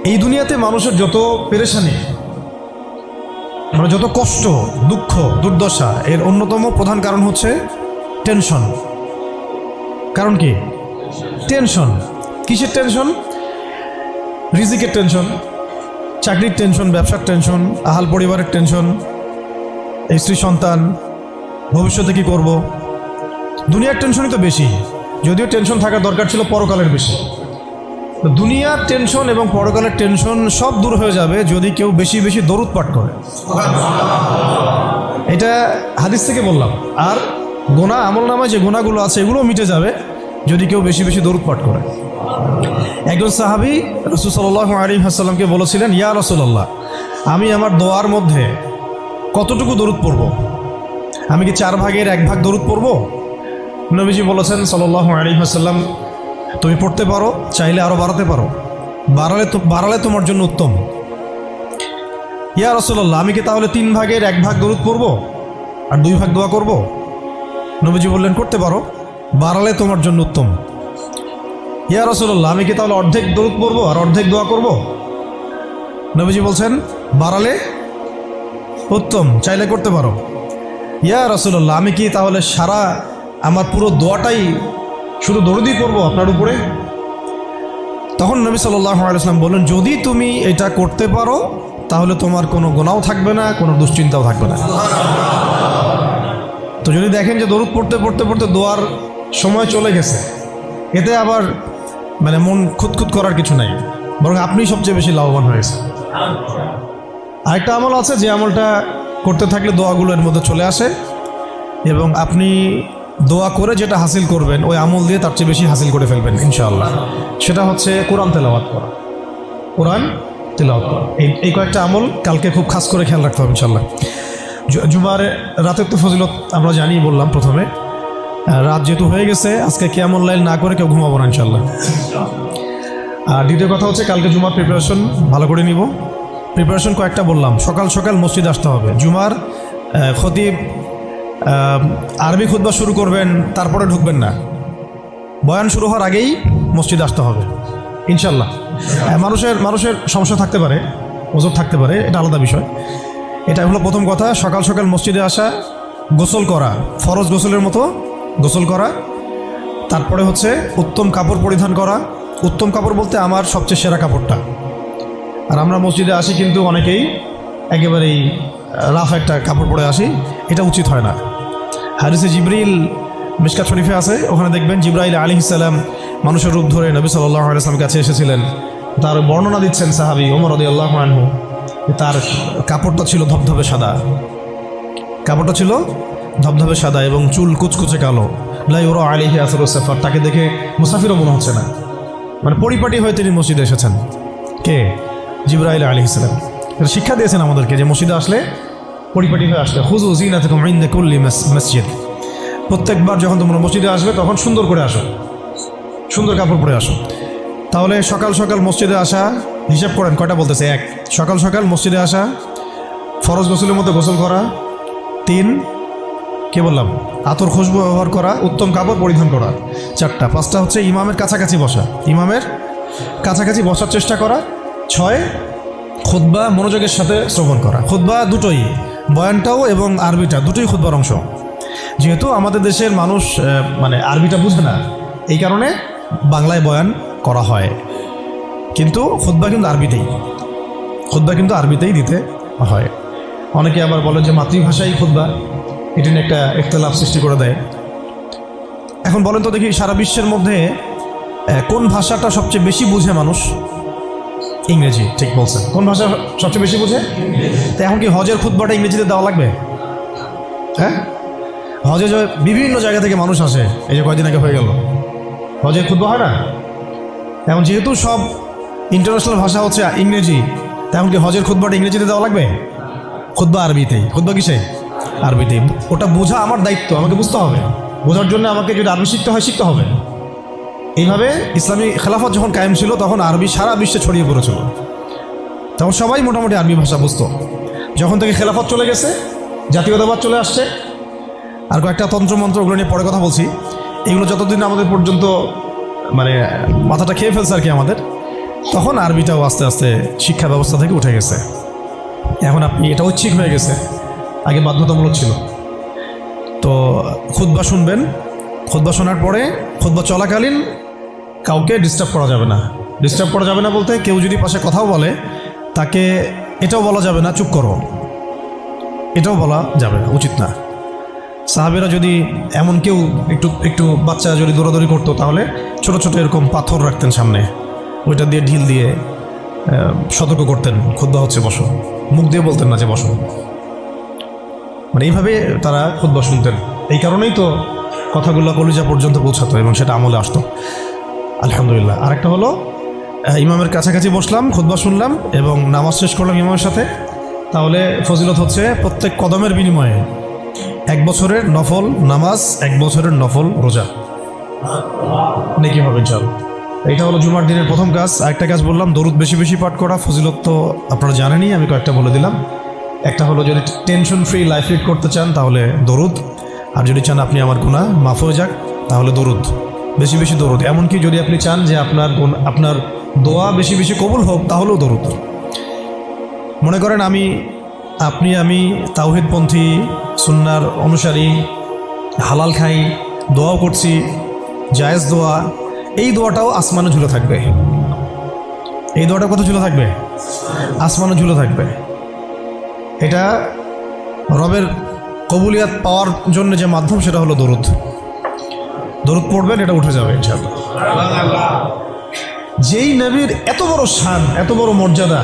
এই দুনিয়াতে মানুষের যত পেরেশানি, মানে যত কষ্ট, দুঃখ, দুর্দশা, এর অন্যতম প্রধান কারণ হচ্ছে টেনশন। কারণ কি? টেনশন। কিসের টেনশন? রিজিকের টেনশন, চাকরির টেনশন, ব্যবসার টেনশন, আহাল পরিবারের টেনশন, স্ত্রী সন্তান, ভবিষ্যতে কী করব। দুনিয়ার টেনশনই তো বেশি, যদিও টেনশন থাকার দরকার ছিল পরকালের বেশি। দুনিয়ার টেনশন এবং পরকালের টেনশন সব দূর হয়ে যাবে যদি কেউ বেশি বেশি দরুদ পাঠ করে। এটা হাদিস থেকে বললাম। আর গুনাহ, আমলনামায় যে গুনাহগুলো আছে এগুলোও মিটে যাবে যদি কেউ বেশি বেশি দরুদ পাঠ করে। একজন সাহাবী রাসূল সাল্লাল্লাহু আলাইহি ওয়াসাল্লামকে বলেছিলেন, ইয়া রাসূলুল্লাহ, আমি আমার দোয়ার মধ্যে কতটুকু দরুদ পড়ব? আমি কি 4 ভাগের 1 ভাগ দরুদ পড়ব? নবীজি বলেছেন সাল্লাল্লাহু আলাইহি ওয়াসাল্লাম, তুমি পড়তে পারো, চাইলে আরও বাড়াতে পারো, বাড়ালে তোমার জন্য উত্তম। ইয়া রাসূলুল্লাহ, আমি কি তাহলে 3 ভাগের 1 ভাগ দরুদ পড়ব আর 2 ভাগ দোয়া করব? নবীজি বললেন, করতে পারো, বাড়ালে তোমার জন্য উত্তম। ইয়া রাসূলুল্লাহ, আমি কি তাহলে অর্ধেক দরুদ পড়ব আর অর্ধেক দোয়া করব? নবীজি বলছেন, বাড়ালে উত্তম, চাইলে করতে পারো। ইয়া রাসূলুল্লাহ, আমি কি তাহলে সারা আমার পুরো দোয়াটাই শুধু দরুদই পড়ব আপনার উপরে? তখন নবী সাল্লাল্লাহু আলাইহি ওয়াসাল্লাম বললেন, যদি তুমি এটা করতে পারো তাহলে তোমার কোনো গুনাহও থাকবে না, কোনো দুশ্চিন্তাও থাকবে না। তো যদি দেখেন যে দরুদ পড়তে পড়তে পড়তে দোয়ার সময় চলে গেছে, এতে আবার মানে মন খুঁতখুত করার কিছু নাই, বরং আপনি সবচেয়ে বেশি লাভবান হয়েছে। আরেকটা আমল আছে, যে আমলটা করতে থাকলে দোয়াগুলো এর মধ্যে চলে আসে এবং আপনি দোয়া করে যেটা হাসিল করবেন ওই আমল দিয়ে তার চেয়ে বেশি হাসিল করে ফেলবেন ইনশাআল্লাহ। সেটা হচ্ছে কোরআন তেলাওয়াত করা। কোরআন তেলাওয়াত করা, এই কয়েকটা আমল কালকে খুব খাস করে খেয়াল রাখতে হবে ইনশাআল্লাহ। জুমার রাতের তো ফজিলত আমরা জানি, বললাম প্রথমে। রাত যেহেতু হয়ে গেছে, আজকে কিয়ামুল লাইল না করে কেউ ঘুমাবো না ইনশাআল্লাহ। আর দ্বিতীয় কথা হচ্ছে, কালকে জুমার প্রিপারেশন ভালো করে নিব। প্রিপারেশন কয়েকটা বললাম। সকাল সকাল মসজিদে আসতে হবে। জুমার খতিব আরবি খুতবা শুরু করবেন, তারপরে ঢুকবেন না, বয়ান শুরু হওয়ার আগেই মসজিদে আসতে হবে ইনশাআল্লাহ। মানুষের সমস্যা থাকতে পারে, ওজর থাকতে পারে, এটা আলাদা বিষয়। এটা হলো প্রথম কথা। সকাল সকাল মসজিদে আসা, গোসল করা, ফরজ গোসলের মতো গোসল করা, তারপরে হচ্ছে উত্তম কাপড় পরিধান করা। উত্তম কাপড় বলতে আমার সবচেয়ে সেরা কাপড়টা। আর আমরা মসজিদে আসি কিন্তু অনেকেই একেবারেই রাফ একটা কাপড় পরে আসি, এটা উচিত হয় না। হাদিসে জিবরিল মিশকাত শরীফে আছে, ওখানে দেখবেন জিবরাইল আলাইহিস সালাম মানুষের রূপ ধরে নবী সাল্লাল্লাহু আলাইহি ওয়াসাল্লামের কাছে এসেছিলেন। তার বর্ণনা দিচ্ছেন সাহাবী ওমর রাদিয়াল্লাহু আনহু, তার কাপড়টা ছিল ধবধবে সাদা, কাপড়টা ছিল ধবধবে সাদা এবং চুল কুচকুচে কালো। লা ইউরা আলাইহি আসরুস সাফার, তাকে দেখে মুসাফিরও মনে হচ্ছে না, মানে পরিপাটি হয়ে তিনি মসজিদে এসেছেন। কে? জিবরাইল আলাইহিস সালাম। এটা শিক্ষা দিয়েছেন আমাদেরকে যে মসজিদে আসলে পরিপাটি হয়ে আসলে, খুযু যিনাতাকুম ইনদা কুল্লি মসজিদ, প্রত্যেকবার যখন তোমরা মসজিদে আসবে তখন সুন্দর করে আসো, সুন্দর কাপড় পরে আসো। তাহলে সকাল সকাল মসজিদে আসা, হিসাব করেন কয়টা বলতেছে? 1, সকাল সকাল মসজিদে আসা, ফরজ গোসলের মতো গোসল করা। 3, কে বললাম? আতর খুশবু ব্যবহার করা, উত্তম কাপড় পরিধান করা। 4টা। 5টা হচ্ছে ইমামের কাছাকাছি বসা, ইমামের কাছাকাছি বসার চেষ্টা করা। 6, খুতবা মনোযোগের সাথে শ্রবণ করা। খুতবা দুটোই, বয়ানটাও এবং আরবিটা দুটোই খুতবার অংশ। যেহেতু আমাদের দেশের মানুষ মানে আরবিটা বুঝে না, এই কারণে বাংলায় বয়ান করা হয়, কিন্তু খুতবা কিন্তু আরবিতেই, খুতবা কিন্তু আরবিতেই দিতে হয়। অনেকে আবার বলেন যে মাতৃভাষাই খুতবা, এটি নিয়ে একটা ইখতিলাফ সৃষ্টি করে দেয়। এখন বলেন তো দেখি, সারা বিশ্বের মধ্যে কোন ভাষাটা সবচেয়ে বেশি বুঝে মানুষ? ইংরেজি। ঠিক বলছেন। কোন ভাষা সবচেয়ে বেশি বুঝে? তো এখন কি হজের খুতবাটা ইংরেজিতে দেওয়া লাগবে? হ্যাঁ, হজে যে বিভিন্ন জায়গা থেকে মানুষ আসে, এই যে কয়েকদিন আগে হয়ে গেল, হজের খুতবা হয় না? এখন যেহেতু সব ইন্টারন্যাশনাল ভাষা হচ্ছে ইংরেজি, তেমন কি হজের খুতবাটা ইংরেজিতে দেওয়া লাগবে? খুতবা আরবিতেই। খুতবা কিসে? আরবিতেই। ওটা বোঝা আমার দায়িত্ব, আমাকে বুঝতে হবে। বোঝার জন্য আমাকে যদি আরবি শিখতে হয়, শিখতে হবে। এইভাবে ইসলামী খেলাফত যখন কায়েম ছিল তখন আরবি সারা বিশ্বে ছড়িয়ে পড়েছিল, তখন সবাই মোটামুটি আরবি ভাষা বুঝত। যখন থেকে খেলাফত চলে গেছে, জাতীয়তাবাদ চলে আসছে, আর কয়েকটা তন্ত্রমন্ত্র, ওগুলো নিয়ে পরে কথা বলছি। এগুলো যতদিন আমাদের পর্যন্ত মানে মাথাটা খেয়ে ফেলছে আর কি আমাদের, তখন আরবিটাও আস্তে আস্তে শিক্ষা ব্যবস্থা থেকে উঠে গেছে। এখন আপনি এটা ঐচ্ছিক হয়ে গেছে, আগে বাধ্যতামূলক ছিল। তো খুতবা শুনবেন, খুতবা শোনার পরে খুতবা চলাকালীন কাউকে ডিস্টার্ব করা যাবে না। ডিস্টার্ব করা যাবে না বলতে কেউ যদি পাশে কথাও বলে তাকে এটাও বলা যাবে না চুপ করো, এটাও বলা যাবে না, উচিত না। সাহাবেরা যদি এমন কেউ একটু একটু বাচ্চা যদি দৌড়াদৌড়ি করতো তাহলে ছোট ছোট এরকম পাথর রাখতেন সামনে, ওইটা দিয়ে ঢিল দিয়ে সতর্ক করতেন খুতবা হচ্ছে বসো, মুখ দিয়ে বলতেন না যে বসো। মানে এইভাবে তারা খুতবা শুনতেন। এই কারণেই তো কথাগুলো কলিজা পর্যন্ত পৌঁছাতো এবং সেটা আমলে আসতো। আলহামদুলিল্লাহ। আরেকটা হলো ইমামের কাছাকাছি বসলাম, খুতবা শুনলাম এবং নামাজ শেষ করলাম ইমামের সাথে, তাহলে ফজিলত হচ্ছে প্রত্যেক কদমের বিনিময়ে 1 বছরের নফল নামাজ, 1 বছরের নফল রোজা নেকি হবে ইনশাআল্লাহ। এইটা হলো জুমার দিনের প্রথম কাজ। আরেকটা কাজ বললাম, দরুদ বেশি বেশি পাঠ করা। ফজিলত তো আপনারা জানেনই, আমি কয়েকটা বলে দিলাম। একটা হলো যদি টেনশন ফ্রি লাইফ লিড করতে চান তাহলে দরুদ, আর যদি চান আপনি আমার গুনাহ মাফ হয়ে যাক তাহলে দরুদ, বেশি বেশি দরুদ। এমনকি যদি আপনি চান যে আপনার দোয়া বেশি বেশি কবুল হোক তাহলেও দরুদ। মনে করেন আমি তাওহীদপন্থী, সুন্নাহর অনুসারী, হালাল খাই, দোয়াও করছি, জায়েজ দোয়া, এই দোয়াটাও আসমানে ঝুলে থাকবে। এই দোয়াটা কত ঝুলে থাকবে? আসমানে ঝুলে থাকবে। এটা রবের কবুলিয়াত পাওয়ার জন্য যে মাধ্যম সেটা হলো দরুদ। দরুদ পড়বেন, এটা উঠে যাবে ইনশাআল্লাহ। যেই নবীর এত বড় শান, এত বড় মর্যাদা,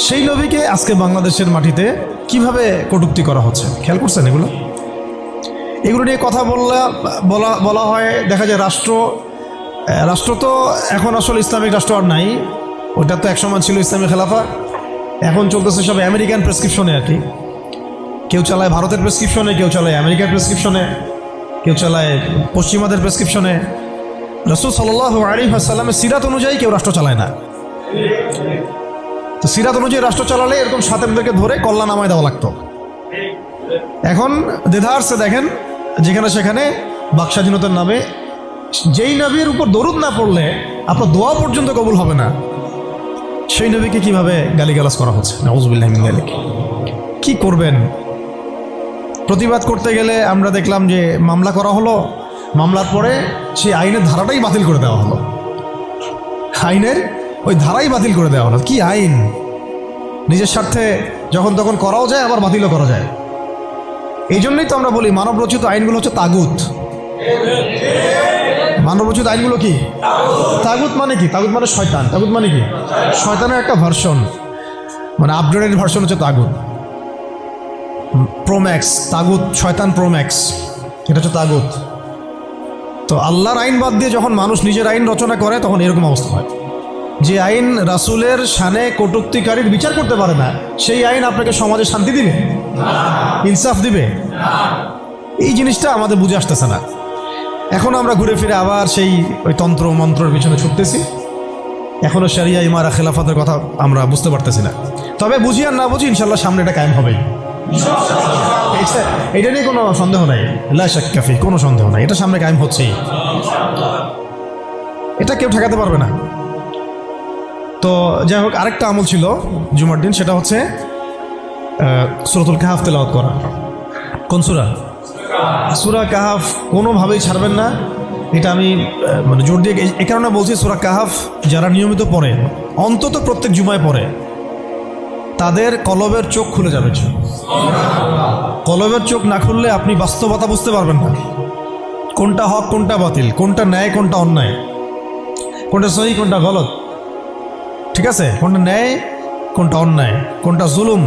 সেই নবীকে আজকে বাংলাদেশের মাটিতে কিভাবে কটূক্তি করা হচ্ছে খেয়াল করছেন? এগুলো নিয়ে কথা বলা হয়। দেখা যায় রাষ্ট্র তো এখন আসলে ইসলামিক রাষ্ট্র আর নাই, ওটা তো একসময় ছিল ইসলামিক খেলাফা। এখন চলতেছে সব আমেরিকান প্রেসক্রিপশনে আর কি। কেউ চালায় ভারতের প্রেসক্রিপশনে, কেউ চালায় আমেরিকার প্রেসক্রিপশনে, কেউ চালায় পশ্চিমাদের প্রেসক্রিপশনে। রাসূল সাল্লাল্লাহু আলাইহি ওয়াসাল্লামের সিরাত অনুযায়ী কেউ রাষ্ট্র চালায় না। তো সিরাত অনুযায়ী রাষ্ট্র চালালে এরকম সাতেমদেরকে ধরে কল্লা নামায় দেওয়া লাগতো। এখন দেধারসে দেখেন যেখানে সেখানে বাকস্বাধীনতার নামে যেই নবীর উপর দরুদ না পড়লে আপনার দোয়া পর্যন্ত কবুল হবে না, সেই নবীকে কিভাবে গালিগালাজ করা হচ্ছে। নাউযুবিল্লাহি মিন যালিক। কি করবেন? প্রতিবাদ করতে গেলে আমরা দেখলাম যে মামলা করা হলো, মামলার পরে সেই আইনের ধারাটাই বাতিল করে দেওয়া হলো। আইনের ওই ধারাই বাতিল করে দেওয়া হলো। কি আইন! নিজের স্বার্থে যখন তখন করাও যায়, আবার বাতিলও করা যায়। এই জন্যই তো আমরা বলি মানব রচিত আইনগুলো হচ্ছে তাগুত। মানব রচিত আইনগুলো কি? তাগুত মানে কি? তাগুত মানে শয়তান। তাগুত মানে কি? শয়তানের একটা ভার্সন, মানে আপগ্রেডেড ভার্সন হচ্ছে তাগুত। প্রোম্যাক্স তাগুত, শয়তান প্রোম্যাক্স, এটা হচ্ছে তাগুত। তো আল্লাহর আইন বাদ দিয়ে যখন মানুষ নিজের আইন রচনা করে তখন এরকম অবস্থা হয়। যে আইন রাসূলের শানে কটূক্তিকারীর বিচার করতে পারে না, সেই আইন আপনাকে সমাজে শান্তি দিবে, ইনসাফ দিবে? এই জিনিসটা আমাদের বুঝে আসতেছে না। এখন আমরা ঘুরে ফিরে আবার সেই ওই তন্ত্র মন্ত্রের পিছনে ছুটতেছি। এখনো শরিয়া ইমারা খেলাফতের কথা আমরা বুঝতে পারতেছি না। তবে বুঝি আর না বুঝি ইনশাল্লাহ সামনে এটা কায়েম হবেই। এটা নিয়ে কোনো সন্দেহ নাই, লা শাক্কা ফি, কোনো সন্দেহ নাই, এটা সামনে কায়েম হচ্ছেই, এটা কেউ ঠেকাতে পারবে না। তো যাই হোক, আরেকটা আমল ছিল জুমার দিন, সেটা হচ্ছে সূরাতুল কাহাফ তেলাওয়াত করা। কোন সূরা? সূরা কাহাফ কোনোভাবেই ছাড়বেন না। এটা আমি মানে জোর দিয়ে এই কারণে বলছি, সূরা কাহাফ যারা নিয়মিত পড়ে, অন্তত প্রত্যেক জুমায় পড়ে, তাদের কলবের চোখ খুলে যাবে। কলবের চোখ না খুললে আপনি বাস্তবতা বুঝতে পারবেন না, কোনটা হক কোনটা বাতিল, কোনটা ন্যায় কোনটা অন্যায়, কোনটা সহি কোনটা গলত, ঠিক আছে? কোনটা ন্যায় কোনটা অন্যায়, কোনটা জুলুম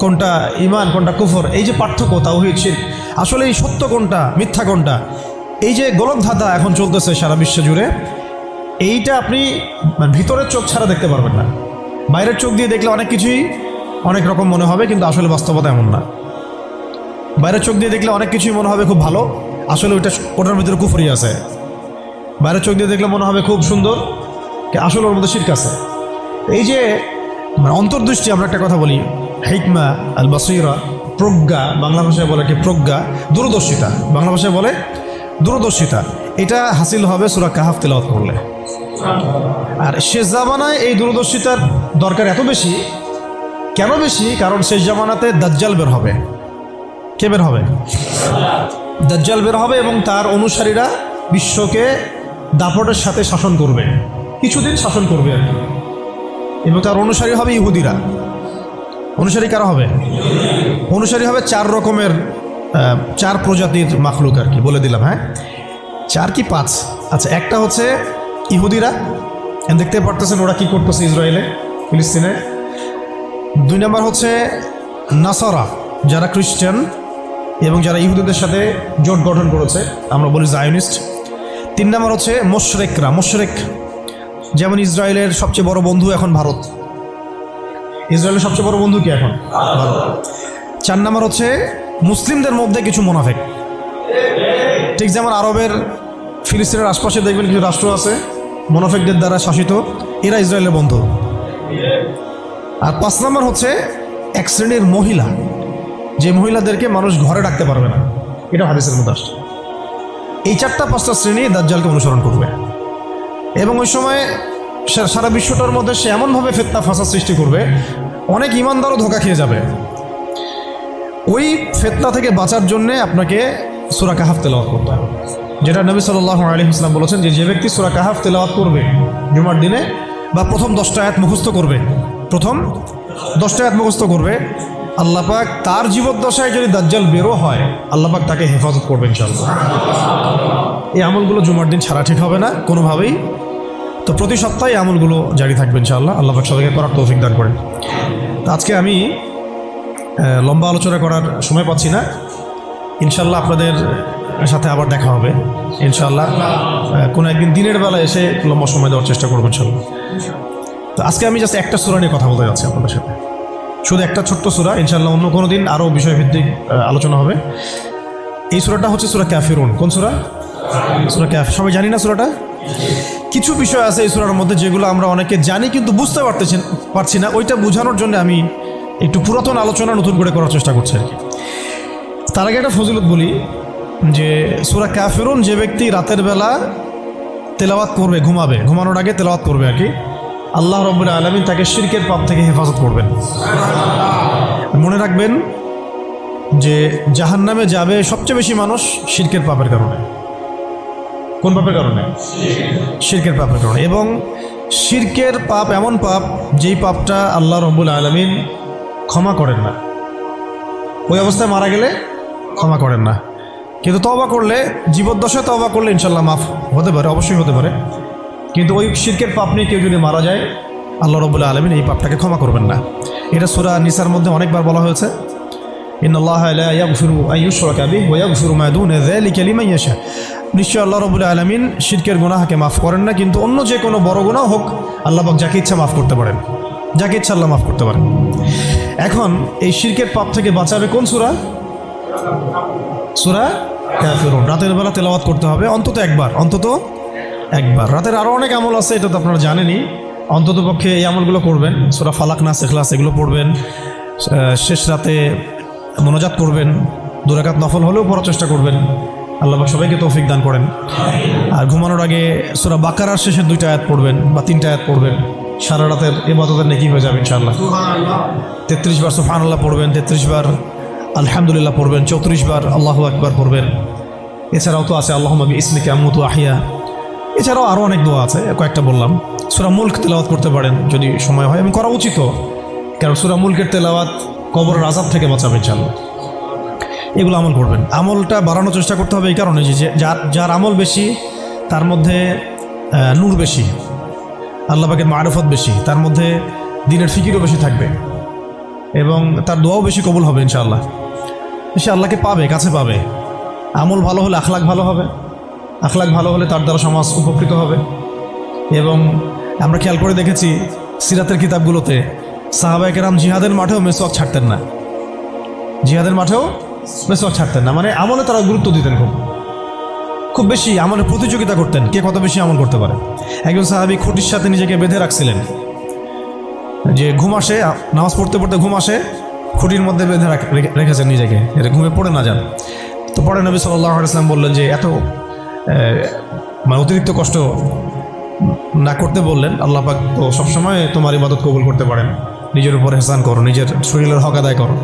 কোনটা ঈমান কোনটা কুফর, এই যে পার্থক্য তাওহীদ শিরক, আসলে এই সত্য কোনটা মিথ্যা কোনটা, এই যে গোলকধাঁধা এখন চলতেছে সারা বিশ্ব জুড়ে, এইটা আপনি ভিতরের চোখ ছাড়া দেখতে পারবেন না। বাইরের চোখ দিয়ে দেখলে অনেক কিছুই অনেক রকম মনে হবে, কিন্তু আসলে বাস্তবতা এমন না। বাইরের চোখ দিয়ে দেখলে অনেক কিছুই মনে হবে খুব ভালো, আসলে ওটার ভিতরে কুফরি আছে। বাইরের চোখ দিয়ে দেখলে মনে হবে খুব সুন্দর, আসলে ওর মধ্যে শিরক আছে। এই যে অন্তর্দৃষ্টি, আমরা একটা কথা বলি হিকমা আল বাসীরা, প্রজ্ঞা, বাংলা ভাষায় বলে কি প্রজ্ঞা, দূরদর্শিতা, বাংলা ভাষায় বলে দূরদর্শিতা, এটা হাসিল হবে সূরা কাহাফ তেলাওয়াত করলে। আর শেষ জামানায় এই দূরদর্শিতার দরকার এত বেশি, কেন বেশি? কারণ শেষ জামানাতে দাজ্জাল বের হবে। কে বের হবে? দাজ্জাল বের হবে এবং তার অনুসারীরা বিশ্বকে দাপটের সাথে শাসন করবে, কিছুদিন শাসন করবে আর কি। এবং তার অনুসারী হবে ইহুদিরা। অনুসারী কারা হবে? অনুসারী হবে 4 রকমের, 4 প্রজাতির মাখলুক আর কি, বলে দিলাম। হ্যাঁ, 4 কি 5? আচ্ছা, একটা হচ্ছে ইহুদিরা, দেখতে পারতেছেন ওরা কি করতেছে ইসরায়েলে, ফিলিস্তিনে। 2 নম্বর হচ্ছে নাসারা, যারা খ্রিস্টান এবং যারা ইহুদিদের সাথে জোট গঠন করেছে, আমরা বলি জায়নিস্ট। 3 নম্বর হচ্ছে মুশরিকরা। মুশরিক যেমন ইসরায়েলের সবচেয়ে বড় বন্ধু এখন ভারত। ইসরায়েলের সবচেয়ে বড় বন্ধু কি এখন? ভারত। 4 নম্বর হচ্ছে মুসলিমদের মধ্যে কিছু মুনাফিক। ঠিক যেমন আরবের ফিলিস্তিনের আশপাশে দেখবেন কিছু রাষ্ট্র আছে মুনাফিকদের দ্বারা শাসিত, এরা ইসরায়েলের বন্ধু। আর 5 নম্বর হচ্ছে এক শ্রেণীর মহিলা, যে মহিলাদেরকে মানুষ ঘরে রাখতে পারবে না, এটা হাদিসের মধ্যে আসছে। এই 4-5টা শ্রেণী দাজ্জালকে অনুসরণ করবে এবং ওই সময় সারা বিশ্বটার মধ্যে সে এমনভাবে ফিতনা ফাসাদ সৃষ্টি করবে, অনেক ইমানদারও ধোঁকা খেয়ে যাবে। ওই ফিতনা থেকে বাঁচার জন্যে আপনাকে সূরা কাহাফ তেলাওয়াত করতে হবে, যেটা নবী সাল্লাল্লাহু আলাইহি ওয়াসাল্লাম বলেছেন যে ব্যক্তি সূরা কাহাফ তেলাওয়াত করবে জুমার দিনে, বা প্রথম 10টা আয়াত মুখস্থ করবে, প্রথম 10টা আয়াত মুখস্থ করবে, আল্লাহ পাক তার জীবদ্দশায় যদি দাজ্জাল বেরো হয়, আল্লাহ পাক তাকে হেফাজত করবে ইনশাআল্লাহ। এই আমলগুলো জুমার দিন ছাড়া ঠিক হবে না কোনোভাবেই। তো প্রতি সপ্তাহে আমলগুলো জারি থাকবে ইনশাআল্লাহ। আল্লাহ পাক সবাইকে করার তৌফিক দান করেন। তো আজকে আমি লম্বা আলোচনা করার সময় পাচ্ছি না, ইনশাআল্লাহ আপনাদের সাথে আবার দেখা হবে ইনশাআল্লাহ। কোনো একদিন দিনের বেলা এসে লম্বা সময় দেওয়ার চেষ্টা করবো ইনশাআল্লাহ। তো আজকে আমি জাস্ট একটা সূরা নিয়ে কথা বলতে যাচ্ছি আপনাদের সাথে, শুধু একটা ছোট্ট সূরা। ইনশাআল্লাহ অন্য কোনো দিন আরও বিষয়ভিত্তিক আলোচনা হবে। এই সূরাটা হচ্ছে সূরা কাফিরুন। কোন সূরা? সূরা কাফির। সবাই জানি না সূরাটা? কিছু বিষয় আছে এই সূরার মধ্যে যেগুলো আমরা অনেকে জানি কিন্তু বুঝতে পারছি না। ওইটা বোঝানোর জন্য আমি একটু পুরাতন আলোচনা নতুন করে করার চেষ্টা করছি আর কি। তার আগে একটা ফজিলত বলি যে সূরা কাফিরুন যে ব্যক্তি রাতের বেলা তেলাওয়াত করবে, ঘুমানোর আগে তেলাওয়াত করবে আর কি, আল্লাহ রাব্বুল আলামিন তাকে শিরকের পাপ থেকে হেফাজত করবেন। মনে রাখবেন যে জাহান্নামে যাবে সবচেয়ে বেশি মানুষ শিরকের পাপের কারণে। কোন পাপের কারণে? শিরকের পাপের কারণে। এবং শিরকের পাপ এমন পাপ যেই পাপটা আল্লাহ রাব্বুল আলামিন ক্ষমা করেন না, ওই অবস্থায় মারা গেলে ক্ষমা করেন না। কিন্তু তওবা করলে, জীবদ্দশায় তওবা করলে ইনশাআল্লাহ মাফ হতে পারে, অবশ্যই হতে পারে। কিন্তু ওই শিরকের পাপ নিয়ে কেউ যদি মারা যায়, আল্লাহ রাব্বুল আলামিন এই পাপটাকে ক্ষমা করবেন না। এটা সূরা নিসার মধ্যে অনেকবার বলা হয়েছে, ইন্নাল্লাহা লা ইয়াগফিরু আন ইউশরাকা বিহি ওয়া ইয়াগফিরু মা দুনা যালিকা লিমান ইয়াশা। নিশ্চয় আল্লাহ রাব্বুল আলামিন শিরকের গুনাহকে মাফ করেন না, কিন্তু অন্য যে কোনো বড় গুনাহ হোক আল্লাহ পাক যাকে ইচ্ছা মাফ করতে পারেন, যাকে ইচ্ছা আল্লাহ মাফ করতে পারেন। এখন এই শিরকের পাপ থেকে বাঁচাবে কোন সূরা? সূরা কাফিরুন। রাতের বেলা তেলাওয়াত করতে হবে অন্তত একবার, অন্তত একবার। রাতের আরও অনেক আমল আছে, এটা তো আপনারা জানেনই। অন্তত পক্ষে এই আমলগুলো করবেন, সূরা ফালাক, নাস, ইখলাস এগুলো পড়বেন। শেষ রাতে মোনাজাত করবেন, 2 রাকাত নফল হলেও পড়ার চেষ্টা করবেন। আল্লাহ পাক সবাইকে তৌফিক দান করেন। আর ঘুমানোর আগে সূরা বাকারার শেষের 2টা আয়াত পড়বেন বা 3টা আয়াত পড়বেন। সারা রাতের ইবাদতের নেকি হয়ে যাবে ইনশাআল্লাহ। 33 বার সুবহানাল্লাহ পড়বেন, 33 বার আলহামদুলিল্লাহ পড়বেন, 34 বার আল্লাহু আকবার পড়বেন। এছাড়াও তো আছে আল্লাহুম্মা বিইসমিকা আমুতু আহইয়া। এছাড়াও আরও অনেক দোয়া আছে, কয়েকটা বললাম। সূরা মুলক তেলাওয়াত করতে পারেন যদি সময় হয়, এবং করা উচিত, কারণ সূরা মুলকের তেলাওয়াত কবরের আযাব থেকে বাঁচাবে ইনশাআল্লাহ। এগুলো আমল করবেন। আমলটা বাড়ানোর চেষ্টা করতে হবে এই কারণে যে যার আমল বেশি তার মধ্যে নূর বেশি, আল্লাহ পাকের মারিফত বেশি, তার মধ্যে দ্বীনের ফিকিরও বেশি থাকবে এবং তার দোয়াও বেশি কবুল হবে ইনশাআল্লাহ। সে আল্লাহকে পাবে, কাছে পাবে। আমল ভালো হলে আখলাক ভালো হবে, আখলাক ভালো হলে তার দ্বারা সমাজ উপকৃত হবে। এবং আমরা খেয়াল করে দেখেছি সিরাতের কিতাবগুলোতে সাহাবায়ে কেরাম জিহাদের মাঠেও মেসওয়াক ছাড়তেন না, জিহাদের মাঠেও মেসওয়াক ছাড়তেন না। মানে আমলে তারা গুরুত্ব দিতেন, খুব বেশি আমলের প্রতিযোগিতা করতেন, কে কত বেশি আমল করতে পারে। একজন সাহাবী খুঁটির সাথে নিজেকে বেঁধে রাখছিলেন, যে ঘুম আসে, নামাজ পড়তে পড়তে ঘুম আসে, খুঁটির মধ্যে বেঁধে রেখেছেন নিজেকে, এটা ঘুমে পড়ে না যান। তো পরে নবী সাল্লাল্লাহু আলাইহি ওয়াসাল্লাম বললেন যে এত মানে অতিরিক্ত কষ্ট না করতে বললেন। আল্লাহ পাক তো সবসময় তোমার ইবাদত কবুল করতে পারেন, নিজের উপর এহসান করো, নিজের শরীরের হক আদায় করো।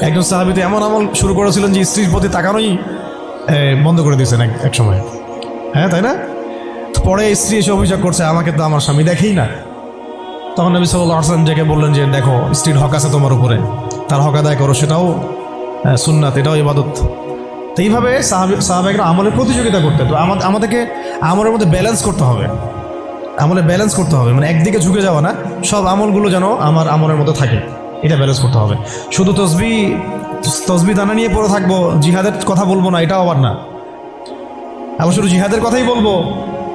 একজন সাহাবী তো এমন আমল শুরু করেছিলেন যে স্ত্রীর প্রতি তাকানোই বন্ধ করে দিয়েছেন এক সময়, হ্যাঁ তাই না? পরে স্ত্রী এসে অভিযোগ করছে, আমাকে তো আমার স্বামী দেখেই না। তখন নবী সাল্লাল্লাহু আলাইহি ওয়াসাল্লাম ডেকে বললেন যে দেখো, স্ত্রীর হক আছে তোমার উপরে, তার হক আদায় করো, সেটাও সুন্নাত, এটাও ইবাদত। তো এইভাবে সাহাবায়েরা আমলের প্রতিযোগিতা করতে। তো আমাদেরকে আমলের মধ্যে ব্যালেন্স করতে হবে, আমলে ব্যালেন্স করতে হবে, মানে একদিকে ঝুঁকে যাওয়া না, সব আমলগুলো যেন আমার আমলের মধ্যে থাকে, এটা ব্যালেন্স করতে হবে। শুধু তসবি দানা নিয়ে পড়ে থাকবো, জিহাদের কথা বলবো না, এটাও আবার না। আবার শুধু জিহাদের কথাই বলবো,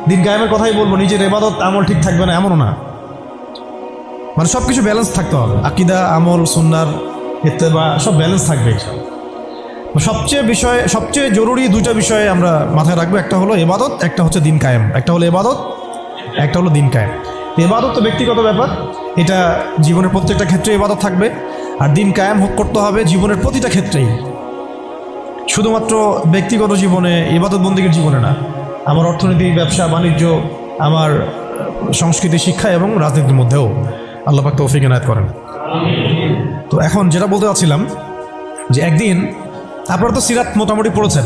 দিন কায়েমের কথাই বলবো, নিজের ইবাদত আমল ঠিক থাকবে না, এমনও না। মানে সব কিছু ব্যালেন্স থাকতে হবে, আকীদা, আমল, সুন্নাহর ইত্তেবা সব ব্যালেন্স থাকবে। সবচেয়ে জরুরি দুইটা বিষয়ে আমরা মাথায় রাখবো, একটা হলো ইবাদত, একটা হচ্ছে দিন কায়েম। একটা হলো ইবাদত, একটা হলো দিন কায়েম। ইবাদত তো ব্যক্তিগত ব্যাপার, এটা জীবনের প্রত্যেকটা ক্ষেত্রে ইবাদত থাকবে, আর দিন কায়েম করতে হবে জীবনের প্রতিটা ক্ষেত্রেই, শুধুমাত্র ব্যক্তিগত জীবনে, ইবাদত বন্দেগীর জীবনে না, আমার অর্থনীতি, ব্যবসা বাণিজ্য, আমার সংস্কৃতি, শিক্ষা এবং রাজনীতির মধ্যেও। আল্লাহ পাক তৌফিক এনায়েত করেন। তো এখন যেটা বলতে চাচ্ছিলাম যে একদিন আপনারা তো সিরাত মোটামুটি পড়েছেন,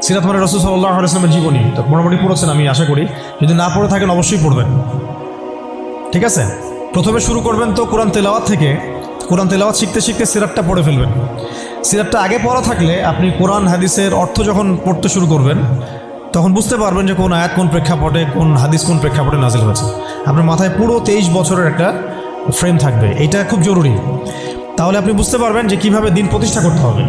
সিরাত মানে রাসূল সাল্লাল্লাহু আলাইহি ওয়াসাল্লামের জীবনী তো মোটামুটি পড়েছেন আমি আশা করি। যদি না পড়ে থাকেন অবশ্যই পড়বেন, ঠিক আছে? প্রথমে শুরু করবেন তো কোরআন তেলাওয়াত থেকে। কোরআন তেলাওয়াত শিখতে শিখতে সিরাতটা পড়ে ফেলবেন। সিরাতটা আগে পড়া থাকলে আপনি কোরআন হাদিসের অর্থ যখন পড়তে শুরু করবেন তখন বুঝতে পারবেন যে কোন আয়াত কোন প্রেক্ষাপটে, কোন হাদিস কোন প্রেক্ষাপটে নাজিল হয়েছে। আপনার মাথায় পুরো 23 বছরের একটা ফ্রেম থাকবে, এটা খুব জরুরি। তাহলে আপনি বুঝতে পারবেন যে কিভাবে দিন প্রতিষ্ঠা করতে হবে,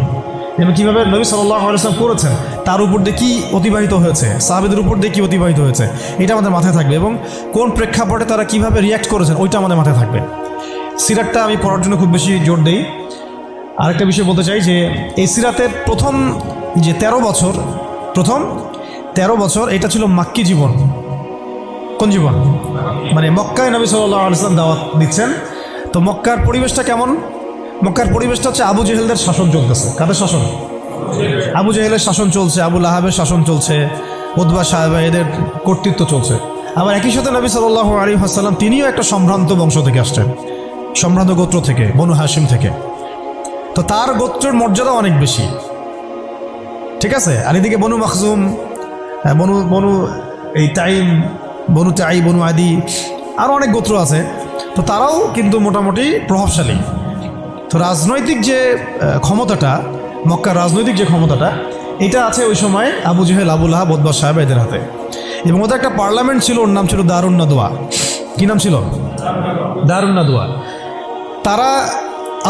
এবং কীভাবে নবী সাল্লাল্লাহু আলাইহি ওয়াসাল্লাম করেছেন, তার উপর দিয়ে কী অতিবাহিত হয়েছে, সাহাবীদের উপর দিয়ে কী অতিবাহিত হয়েছে, এটা আমাদের মাথায় থাকবে, এবং কোন প্রেক্ষাপটে তারা কীভাবে রিয়্যাক্ট করেছেন ওইটা আমাদের মাথায় থাকবে। সিরাতটা আমি পড়ার জন্য খুব বেশি জোর দিই। আরেকটা বিষয় বলতে চাই যে এই সিরাতের প্রথম যে 13 বছর এটা ছিল মাক্কি জীবন। কোন জীবন? মানে মক্কায় নবী সাল্লাল্লাহু আলাইহি ওয়াসাল্লাম দাওয়াত দিচ্ছেন। তো মক্কার পরিবেশটা কেমন? মক্কার পরিবেশটা হচ্ছে আবু জেহেলদের শাসন চলতেছে। কাদের শাসন? আবু জেহেলের শাসন চলছে, আবু লাহাবের শাসন চলছে, উতবা সাহেবা এদের কর্তৃত্ব চলছে। আবার একই সাথে নবী সাল্লাল্লাহু আলাইহি ওয়াসাল্লাম তিনিও একটা সম্ভ্রান্ত বংশ থেকে আসছেন, সম্ভ্রান্ত গোত্র থেকে, বনু হাশিম থেকে। তো তার গোত্রের মর্যাদা অনেক বেশি, ঠিক আছে? আর এদিকে বনু মাখজুম, বনু তাইম, বনু আদি, আরও অনেক গোত্র আছে। তো তারাও কিন্তু মোটামুটি প্রভাবশালী। তো রাজনৈতিক যে ক্ষমতাটা, মক্কার রাজনৈতিক যে ক্ষমতাটা, এটা আছে ওই সময় Abu Jahl, Abu Lahab, Utba সাহেব এদের হাতে। এবং ওদের একটা পার্লামেন্ট ছিল, ওর নাম ছিল দারুন নাদওয়া। কী নাম ছিল? দারুন নাদওয়া। তারা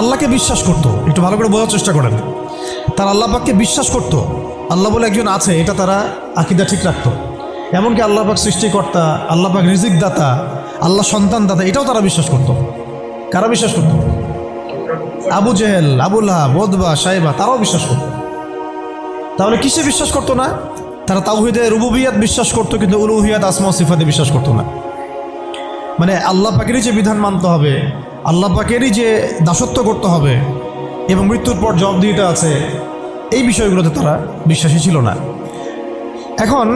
আল্লাহকে বিশ্বাস করতো, একটু ভালো করে বোঝার চেষ্টা করেন। তারা আল্লাহ পাককে বিশ্বাস করতো, আল্লাহ বলে একজন আছে, এটা তারা আকীদা ঠিক রাখতো। এমনকি আল্লাহ পাক সৃষ্টিকর্তা, আল্লাহ পাক রিজিক দাতা, আল্লাহ সন্তান দাতা, এটাও তারা বিশ্বাস করতো। কারা বিশ্বাস করতো? Abu Jahl, Abu Lahab, Utba সাহেবা, তারাও বিশ্বাস করতো। তাহলে কিসে বিশ্বাস করতো না? তারা তাওহীদে রুবুবিয়াত বিশ্বাস করতো, কিন্তু উলুহিয়াত, আসমা ও সিফাতে বিশ্বাস করতো না। মানে আল্লাহ পাকেরই যে বিধান মানতে হবে, আল্লাহ পাকেরই যে দাসত্ব করতে হবে, এবং মৃত্যুর পর জবাবদিহিতা আছে, এই বিষয়গুলোতে তারা বিশ্বাসী ছিল না। এখন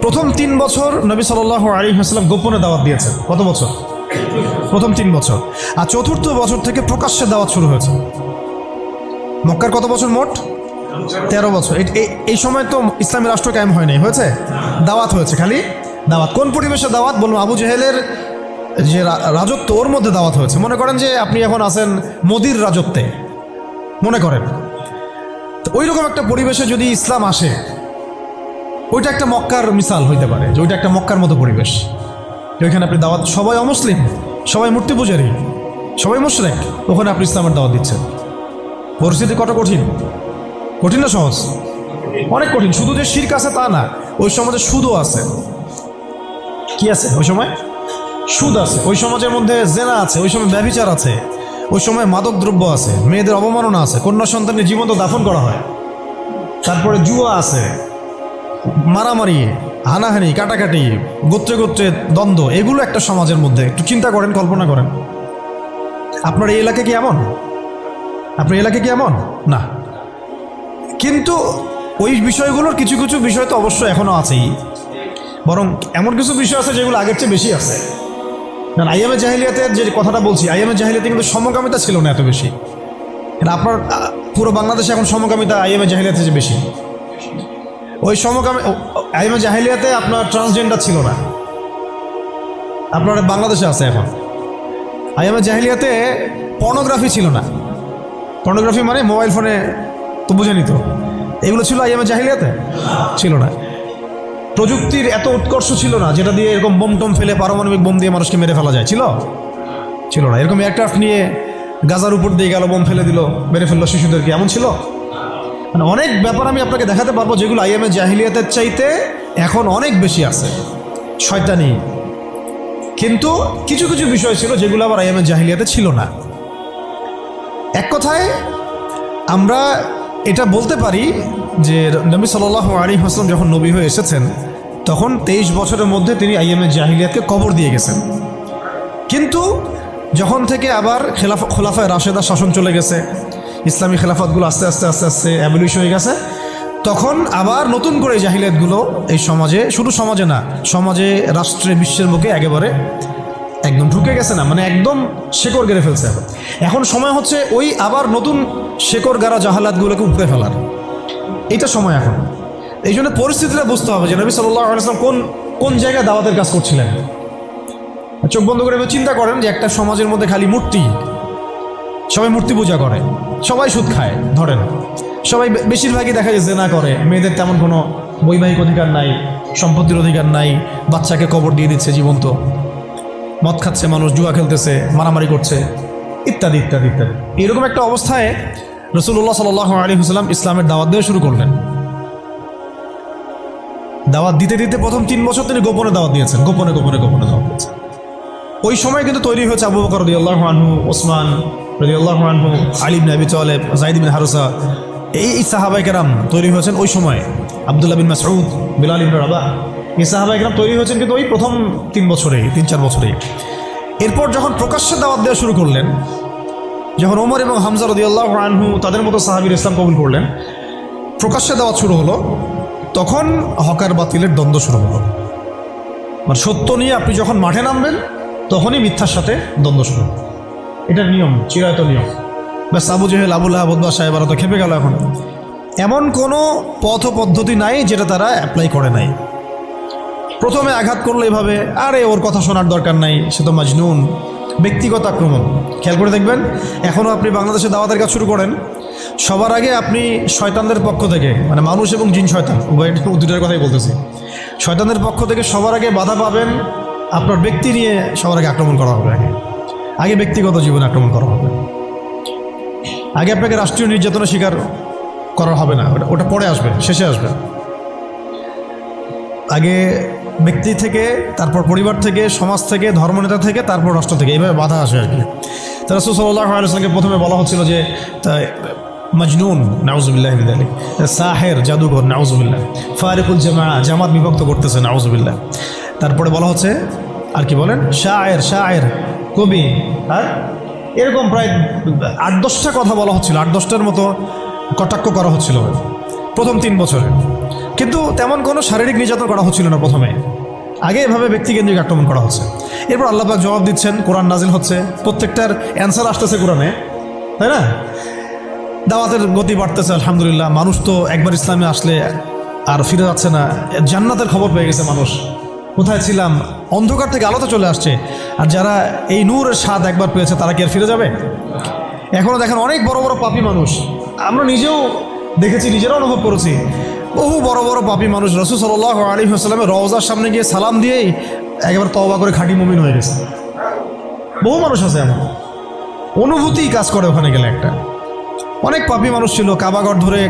প্রথম 3 বছর নবী সাল্লাল্লাহু আলাইহি ওয়াসাল্লাম গোপনে দাওয়াত দিয়েছেন। কত বছর? প্রথম 3 বছর। আর চতুর্থ বছর থেকে প্রকাশ্যে দাওয়াত শুরু হয়েছে। মক্কার কত বছর মোট? 13 বছর। এই সময় তো ইসলামী রাষ্ট্র কায়েম হয় নাই, হয়েছে দাওয়াত হয়েছে, খালি দাওয়াত। কোন পরিবেশে দাওয়াত? বলুন, আবু জেহেলের যে রাজত্ব, ওর মধ্যে দাওয়াত হয়েছে। মনে করেন যে আপনি এখন আছেন মোদির রাজত্বে, মনে করেন। তো ওই রকম একটা পরিবেশে যদি ইসলাম আসে, ওইটা একটা মক্কার মিসাল হইতে পারে, যে ওইটা একটা মক্কার মতো পরিবেশ। ওইখানে আপনি দাওয়াত, সবাই অমুসলিম, সবাই মূর্তি পূজারী, সবাই মুশরিক, ওখানে আপনি ইসলামের দাওয়াত দিচ্ছেন। পরিস্থিতি কত কঠিন! কঠিন না সহজ? অনেক কঠিন। শুধু যে শিরক আছে তা না, ওই সমাজে সুদও আছে। কি আছে ওই সময়? সুদ আছে। ওই সমাজের মধ্যে জেনা আছে, ওই সময় ব্যভিচার আছে, ওই সময় মাদক দ্রব্য আছে, মেয়েদের অবমাননা আছে, কন্যা সন্তানকে জীবন্ত দাফন করা হয়, তারপরে জুয়া আছে, মারামারি, হানাহানি, কাটাকাটি, গোত্রে গোত্রে দ্বন্দ্ব, এগুলো একটা সমাজের মধ্যে। একটু চিন্তা করেন, কল্পনা করেন। আপনার এই এলাকা কি এমন? আপনার এলাকা কি এমন? না। কিন্তু ওই বিষয়গুলোর কিছু কিছু বিষয় তো অবশ্যই এখনও আছেই। বরং এমন কিছু বিষয় আছে যেগুলো আগের চেয়ে বেশি আছে। কারণ আইয়ামে জাহিলিয়াতের যে কথাটা বলছি, আইয়ামে জাহিলিয়াতে কিন্তু সমকামিতা ছিল না এত বেশি। আপনার পুরো বাংলাদেশে এখন সমকামিতা আইয়ামে জাহিলিয়াতে যে বেশি। ওই আইয়ামে জাহিলিয়াতে আপনার ট্রান্সজেন্ডার ছিল না, আপনার বাংলাদেশে আছে এখন। আইয়ামে জাহিলিয়াতে পর্নোগ্রাফি ছিল না। পর্নোগ্রাফি মানে মোবাইল ফোনে তো বুঝে নিত, এগুলো ছিল আইয়ামে জাহিলিয়াতে ছিল না। প্রযুক্তির এত উৎকর্ষ ছিল না যেটা দিয়ে এরকম বোম টোম ফেলে পারমাণবিক বোম দিয়ে মানুষকে মেরে ফেলা যায়, ছিল না। এরকম এয়ারক্রাফট নিয়ে গাজার উপর দিয়ে গেল, বোম ফেলে দিল, মেরে ফেললো শিশুদেরকে, এমন ছিল। মানে অনেক ব্যাপার আমি আপনাকে দেখাতে পারবো যেগুলো আইয়ামে জাহিলিয়াতের চাইতে এখন অনেক বেশি আছে শয়তানি। কিন্তু কিছু কিছু বিষয় ছিল যেগুলো আবার আইয়ামে জাহিলিয়াতে ছিল না। এক কথায় আমরা এটা বলতে পারি যে নবী সাল্লাল্লাহু আলাইহি ওয়াসাল্লাম যখন নবী হয়ে এসেছেন তখন 23 বছরের মধ্যে তিনি আইয়ামে জাহিলিয়াতকে কবর দিয়ে গেছেন। কিন্তু যখন থেকে আবার খোলাফায়ে রাশেদা শাসন চলে গেছে, ইসলামী খেলাফতগুলো আস্তে আস্তে আস্তে আস্তে অ্যাবলিশ হয়ে গেছে, তখন আবার নতুন করে জাহিলিয়াতগুলো এই সমাজে, শুধু সমাজে না, সমাজে, রাষ্ট্রে, বিশ্বের বুকে একেবারে একদম ঢুকে গেছে না, মানে একদম শেকড় গেড়ে ফেলছে। এখন সময় হচ্ছে ওই আবার নতুন শেকড় গাড়া জাহালাতগুলোকে উপড়ে ফেলার, এইটা সময় এখন। এই জন্য পরিস্থিতিটা বুঝতে হবে যে নবী সাল্লাল্লাহু আলাইহি ওয়াসাল্লাম কোন জায়গায় দাওয়াতের কাজ করছিলেন। চোখ বন্ধ করে চিন্তা করেন যে একটা সমাজের মধ্যে খালি মূর্তি, সবাই মূর্তি পূজা করে, সবাই সুদ খায়, ধরেন সবাই বেশিরভাগই দেখা যায় জিনা করে, মেয়েদের তেমন কোনো বৈবাহিক অধিকার নাই, সম্পত্তির অধিকার নাই, বাচ্চাকে কবর দিয়ে দিচ্ছে জীবন্ত, মদ খাচ্ছে মানুষ, জুয়া খেলতেছে, মারামারি করছে, ইত্যাদি ইত্যাদি ইত্যাদি। এরকম একটা অবস্থায় রাসূলুল্লাহ সাল্লাল্লাহু আলাইহি ওয়াসাল্লাম ইসলামের দাওয়াত দেওয়া শুরু করলেন। দাওয়াত দিতে দিতে প্রথম 3 বছর তিনি গোপনে দাওয়াত দিয়েছেন, গোপনে গোপনে গোপনে দাওয়াত দিয়েছেন। ওই সময় কিন্তু তৈরি হয়েছে আবু বকর রাদিয়াল্লাহু আনহু, ওসমান রাদিয়াল্লাহু আনহু, আলী ইবনে আবি তালেব, যায়েদ বিন হারুসা, এই সাহাবায়ে কেরাম তৈরি হয়েছেন ওই সময়। আব্দুল্লাহ বিন মাসউদ, বিলাল ইবনে রাবাহ, এই সাহাবায়ে কেরাম তৈরি হয়েছেন কিন্তু ওই প্রথম 3 বছরেই, 3-4 বছরেই। এরপর যখন প্রকাশ্যে দাওয়াত দেওয়া শুরু করলেন, যখন ওমর এবং হামজা রাদিয়াল্লাহু আনহু তাদের মতো সাহাবীর ইসলাম কবুল করলেন, প্রকাশ্যে দাওয়াত শুরু হলো, তখন হকার বাতিলের দ্বন্দ্ব শুরু হলো। মানে সত্য নিয়ে আপনি যখন মাঠে নামবেন তখনই মিথ্যার সাথে দ্বন্দ্ব শুরু। এটার নিয়ম, চিরায়ত নিয়ম। ব্যাস Abu Jahl, Abu Lahab, Utba, সাহেবারা তো খেপে গেল। এখন এমন কোনো পথ পদ্ধতি নাই যেটা তারা অ্যাপ্লাই করে নাই। প্রথমে আঘাত করলো এভাবে, আরে ওর কথা শোনার দরকার নাই, সে তো মাজনুন, ব্যক্তিগত আক্রমণ। খেয়াল করে দেখবেন এখনও আপনি বাংলাদেশে দাওয়াতের কাজ শুরু করেন, সবার আগে আপনি শয়তানদের পক্ষ থেকে, মানে মানুষ এবং জিন শয়তান উভয়, দুটার কথাই বলতেছি, শয়তানদের পক্ষ থেকে সবার আগে বাধা পাবেন, আপনার ব্যক্তি নিয়ে সবার আগে আক্রমণ করা হবে। আগে ব্যক্তিগত জীবনে আক্রমণ করা হবে, আগে আপনাকে রাষ্ট্রীয় নির্যাতনের শিকার করা হবে না, ওটা পরে আসবে, শেষে আসবে। আগে ব্যক্তি থেকে, তারপর পরিবার থেকে, সমাজ থেকে, ধর্মনেতা থেকে, তারপর রাষ্ট্র থেকে, এইভাবে বাধা আসে আর কি। তো রাসূল সাল্লাল্লাহু আলাইহি ওয়াসাল্লামকে প্রথমে বলা হচ্ছিল যে মাজনুন, নাউযুবিল্লাহ মিন যালিক, সাহের, জাদুঘর, নাউযুবিল্লাহ, ফারিকুল জামাত বিভক্ত করতেছে, নাউযুবিল্লাহ। তারপরে বলা হচ্ছে আর কি বলেন, শায়ের, কবি, আর এরকম প্রায় 8-10টা কথা বলা হচ্ছিল, 8-10টার মতো কটাক্ষ করা হচ্ছিল প্রথম 3 বছরে। কিন্তু তেমন কোনো শারীরিক নির্যাতন করা হচ্ছিল না প্রথমে, আগে এভাবে ব্যক্তিকেন্দ্রিক আক্রমণ করা হচ্ছে। এরপর আল্লাহ পাক জবাব দিচ্ছেন, কোরআন নাজিল হচ্ছে, প্রত্যেকটার অ্যান্সার আসতেছে কোরআনে, তাই না? দাওয়াতের গতি বাড়তেছে, আলহামদুলিল্লাহ। মানুষ তো একবার ইসলামে আসলে আর ফিরে যাচ্ছে না, জান্নাতের খবর পেয়ে গেছে মানুষ। কোথায় ছিলাম, অন্ধকার থেকে আলোতে চলে আসছে। আর যারা এই নূরের স্বাদ একবার পেয়েছে তারা কি আর ফিরে যাবে? এখনও দেখেন অনেক বড় বড় পাপী মানুষ, আমরা নিজেও দেখেছি, নিজেরা অনুভব করেছি, বহু বড় বড় পাপী মানুষ রাসূল সাল্লাল্লাহু আলাইহি ওয়াসাল্লামের রওজার সামনে গিয়ে সালাম দিয়েই একেবারে তওবা করে খাঁটি মুমিন হয়ে গেছে। বহু মানুষ আছে এমন, অনুভূতি কাজ করে ওখানে গেলে। একটা অনেক পাপী মানুষ ছিল, কাবাঘর ধরে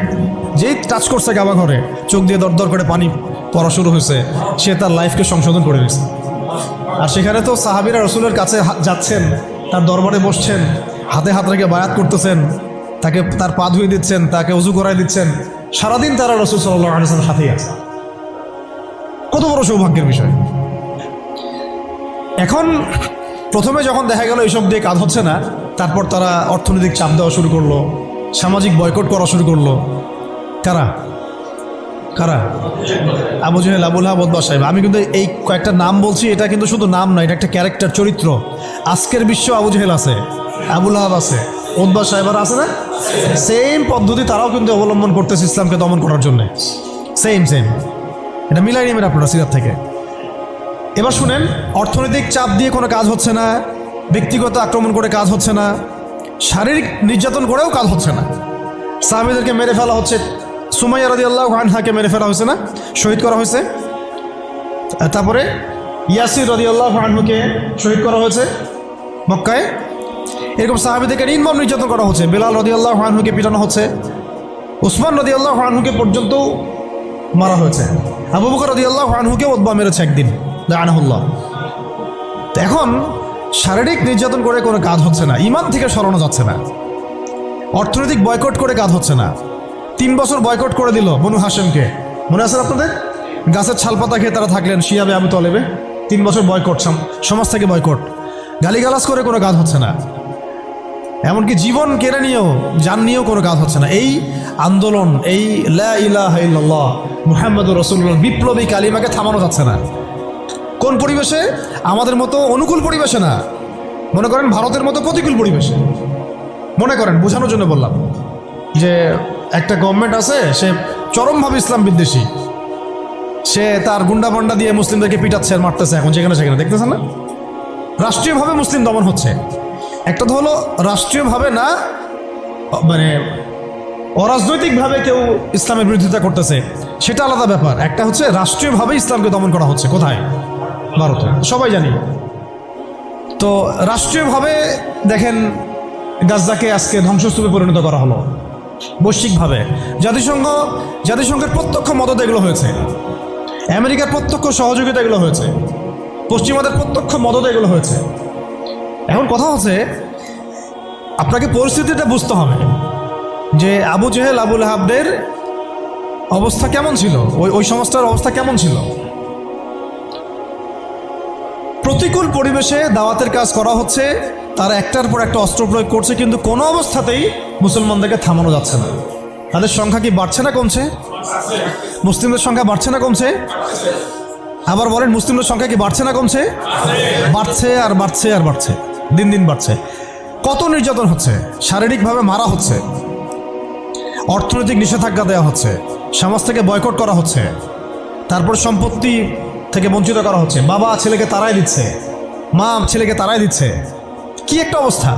যেই টাচ করছে কাবা ঘরে, চোখ দিয়ে দরদর করে পানি পড়া শুরু হয়েছে, সে তার লাইফকে সংশোধন করে নিয়েছে। আর সেখানে তো সাহাবীরা রাসূলের কাছে যাচ্ছেন, তার দরবারে বসছেন, হাতে হাত রেখে বায়াত করতেছেন, তাকে তার পা ধুয়ে দিচ্ছেন, তাকে উজু করাই দিচ্ছেন, সারাদিন তারা রাসূল সাল্লাল্লাহু আলাইহি ওয়াসাল্লামের সাথেই আছে। কত বড় সৌভাগ্যের বিষয়। এখন প্রথমে যখন দেখা গেল এইসব দিয়ে কাজ হচ্ছে না, তারপর তারা অর্থনৈতিক চাপ দেওয়া শুরু করলো, সামাজিক বয়কট করা শুরু করলো। কারা? কারা? Abu Jahl, Abu Lahab, Utba, Saiba. আমি কিন্তু এই কয়েকটা নাম বলছি, এটা কিন্তু শুধু নাম নয়, এটা একটা ক্যারেক্টার, চরিত্র। আজকের বিশ্ব আবু জেহেল আছে, আবু লাহাব আছে, উতবা সাইবার আছে না? সেম পদ্ধতি তারাও কিন্তু অবলম্বন করতেছে ইসলামকে দমন করার জন্য। সেম এটা মিলাই নেবেন আপনারা সিরাত থেকে। এবার শুনেন, অর্থনৈতিক চাপ দিয়ে কোনো কাজ হচ্ছে না, ব্যক্তিগত আক্রমণ করে কাজ হচ্ছে না, শারীরিক নির্যাতন করেও কাজ হচ্ছে না। সাহাবীদেরকে মেরে ফেলা হচ্ছে, সুমাইয়া রাদিয়াল্লাহু আনহাকে মেরে ফেলা হয়েছে না, শহীদ করা হয়েছে। তারপরে ইয়াসির রাদিয়াল্লাহু আনহুকে শহীদ করা হয়েছে মক্কায়। এরকম সাহাবীদেরকে নির্মম নির্যাতন করা হচ্ছে। বেলাল রাদিয়াল্লাহু আনহুকে পিটানো হচ্ছে, উসমান রাদিয়াল্লাহু আনহুকে পর্যন্ত মারা হয়েছে, আবু বকর রাদিয়াল্লাহু আনহুকে উতবা মেরেছে একদিন, লাআনাহুল্লাহ। এখন শারীরিক নির্যাতন করে কোনো কাজ হচ্ছে না, ঈমান থেকে সরানো যাচ্ছে না, অর্থনৈতিক বয়কট করে কাজ হচ্ছে না। 3 বছর বয়কট করে দিল বনু হাশেমকে, মনে আছে আপনাদের? গাছের ছালপাতা খেয়ে তারা থাকলেন শিয়াবে আবু তলেবে। 3 বছর বয়কট, সমাজ থেকে বয়কট, গালিগালাজ করে কোনো কাজ হচ্ছে না, এমনকি জীবন কেড়ে নিয়েও, জান নিয়েও কোনো কাজ হচ্ছে না। এই আন্দোলন, এই লা ইলাহা ইল্লাল্লাহ মুহাম্মাদুর রাসূলুল্লাহ বিপ্লবী কালিমাকে থামানো যাচ্ছে না। কোন পরিবেশে? আমাদের মতো অনুকূল পরিবেশে না, মনে করেন ভারতের মতো প্রতিকূল পরিবেশে। মনে করেন, বোঝানোর জন্য বললাম যে একটা গভর্নমেন্ট আছে, সে চরমভাবে ইসলাম বিদ্বেষী, সে তার গুন্ডা পান্ডা দিয়ে মুসলিমদেরকে পিটাচ্ছে আর মারতেছে, এখন যেখানে সেখানে দেখতেছেন না? রাষ্ট্রীয়ভাবে মুসলিম দমন হচ্ছে। একটা তো হলো রাষ্ট্রীয়ভাবে না, মানে অরাজনৈতিকভাবে কেউ ইসলামের বিরোধিতা করতেছে, সেটা আলাদা ব্যাপার। একটা হচ্ছে রাষ্ট্রীয়ভাবে ইসলামকে দমন করা হচ্ছে। কোথায়? ভারতে, সবাই জানি। তো রাষ্ট্রীয়ভাবে দেখেন গাজাকে আজকে ধ্বংসস্তূপে পরিণত করা হলো বৈশ্বিকভাবে। জাতিসংঘের প্রত্যক্ষ মদত এগুলো হয়েছে, আমেরিকার প্রত্যক্ষ সহযোগিতা এগুলো হয়েছে, পশ্চিমাদের প্রত্যক্ষ মদত এগুলো হয়েছে। এখন কথা হচ্ছে, আপনাকে পরিস্থিতিটা বুঝতে হবে যে আবু জেহেল, আবু লাহাবদের অবস্থা কেমন ছিল, ওই সমাজটার অবস্থা কেমন ছিল। প্রতিকূল পরিবেশে দাওয়াতের কাজ করা হচ্ছে, তারা একটার পর একটা অস্ত্র প্রয়োগ করছে, কিন্তু কোনো অবস্থাতেই মুসলমানদেরকে থামানো যাচ্ছে না। তাদের সংখ্যা কি বাড়ছে না কমছে? মুসলিমদের সংখ্যা বাড়ছে না কমছে? আবার বলেন, মুসলিমদের সংখ্যা কি বাড়ছে না কমছে? বাড়ছে আর বাড়ছে আর বাড়ছে, দিন দিন বাড়ছে। কত নির্যাতন হচ্ছে, শারীরিকভাবে মারা হচ্ছে, অর্থনৈতিক নিষেধাজ্ঞা দেওয়া হচ্ছে, সমাজ থেকে বয়কট করা হচ্ছে, তারপর সম্পত্তি থেকে বঞ্চিত করা হচ্ছে, বাবা ছেলেকে তাড়াই দিচ্ছে, মা ছেলেকে তাড়াই দিচ্ছে। কি একটা অবস্থা!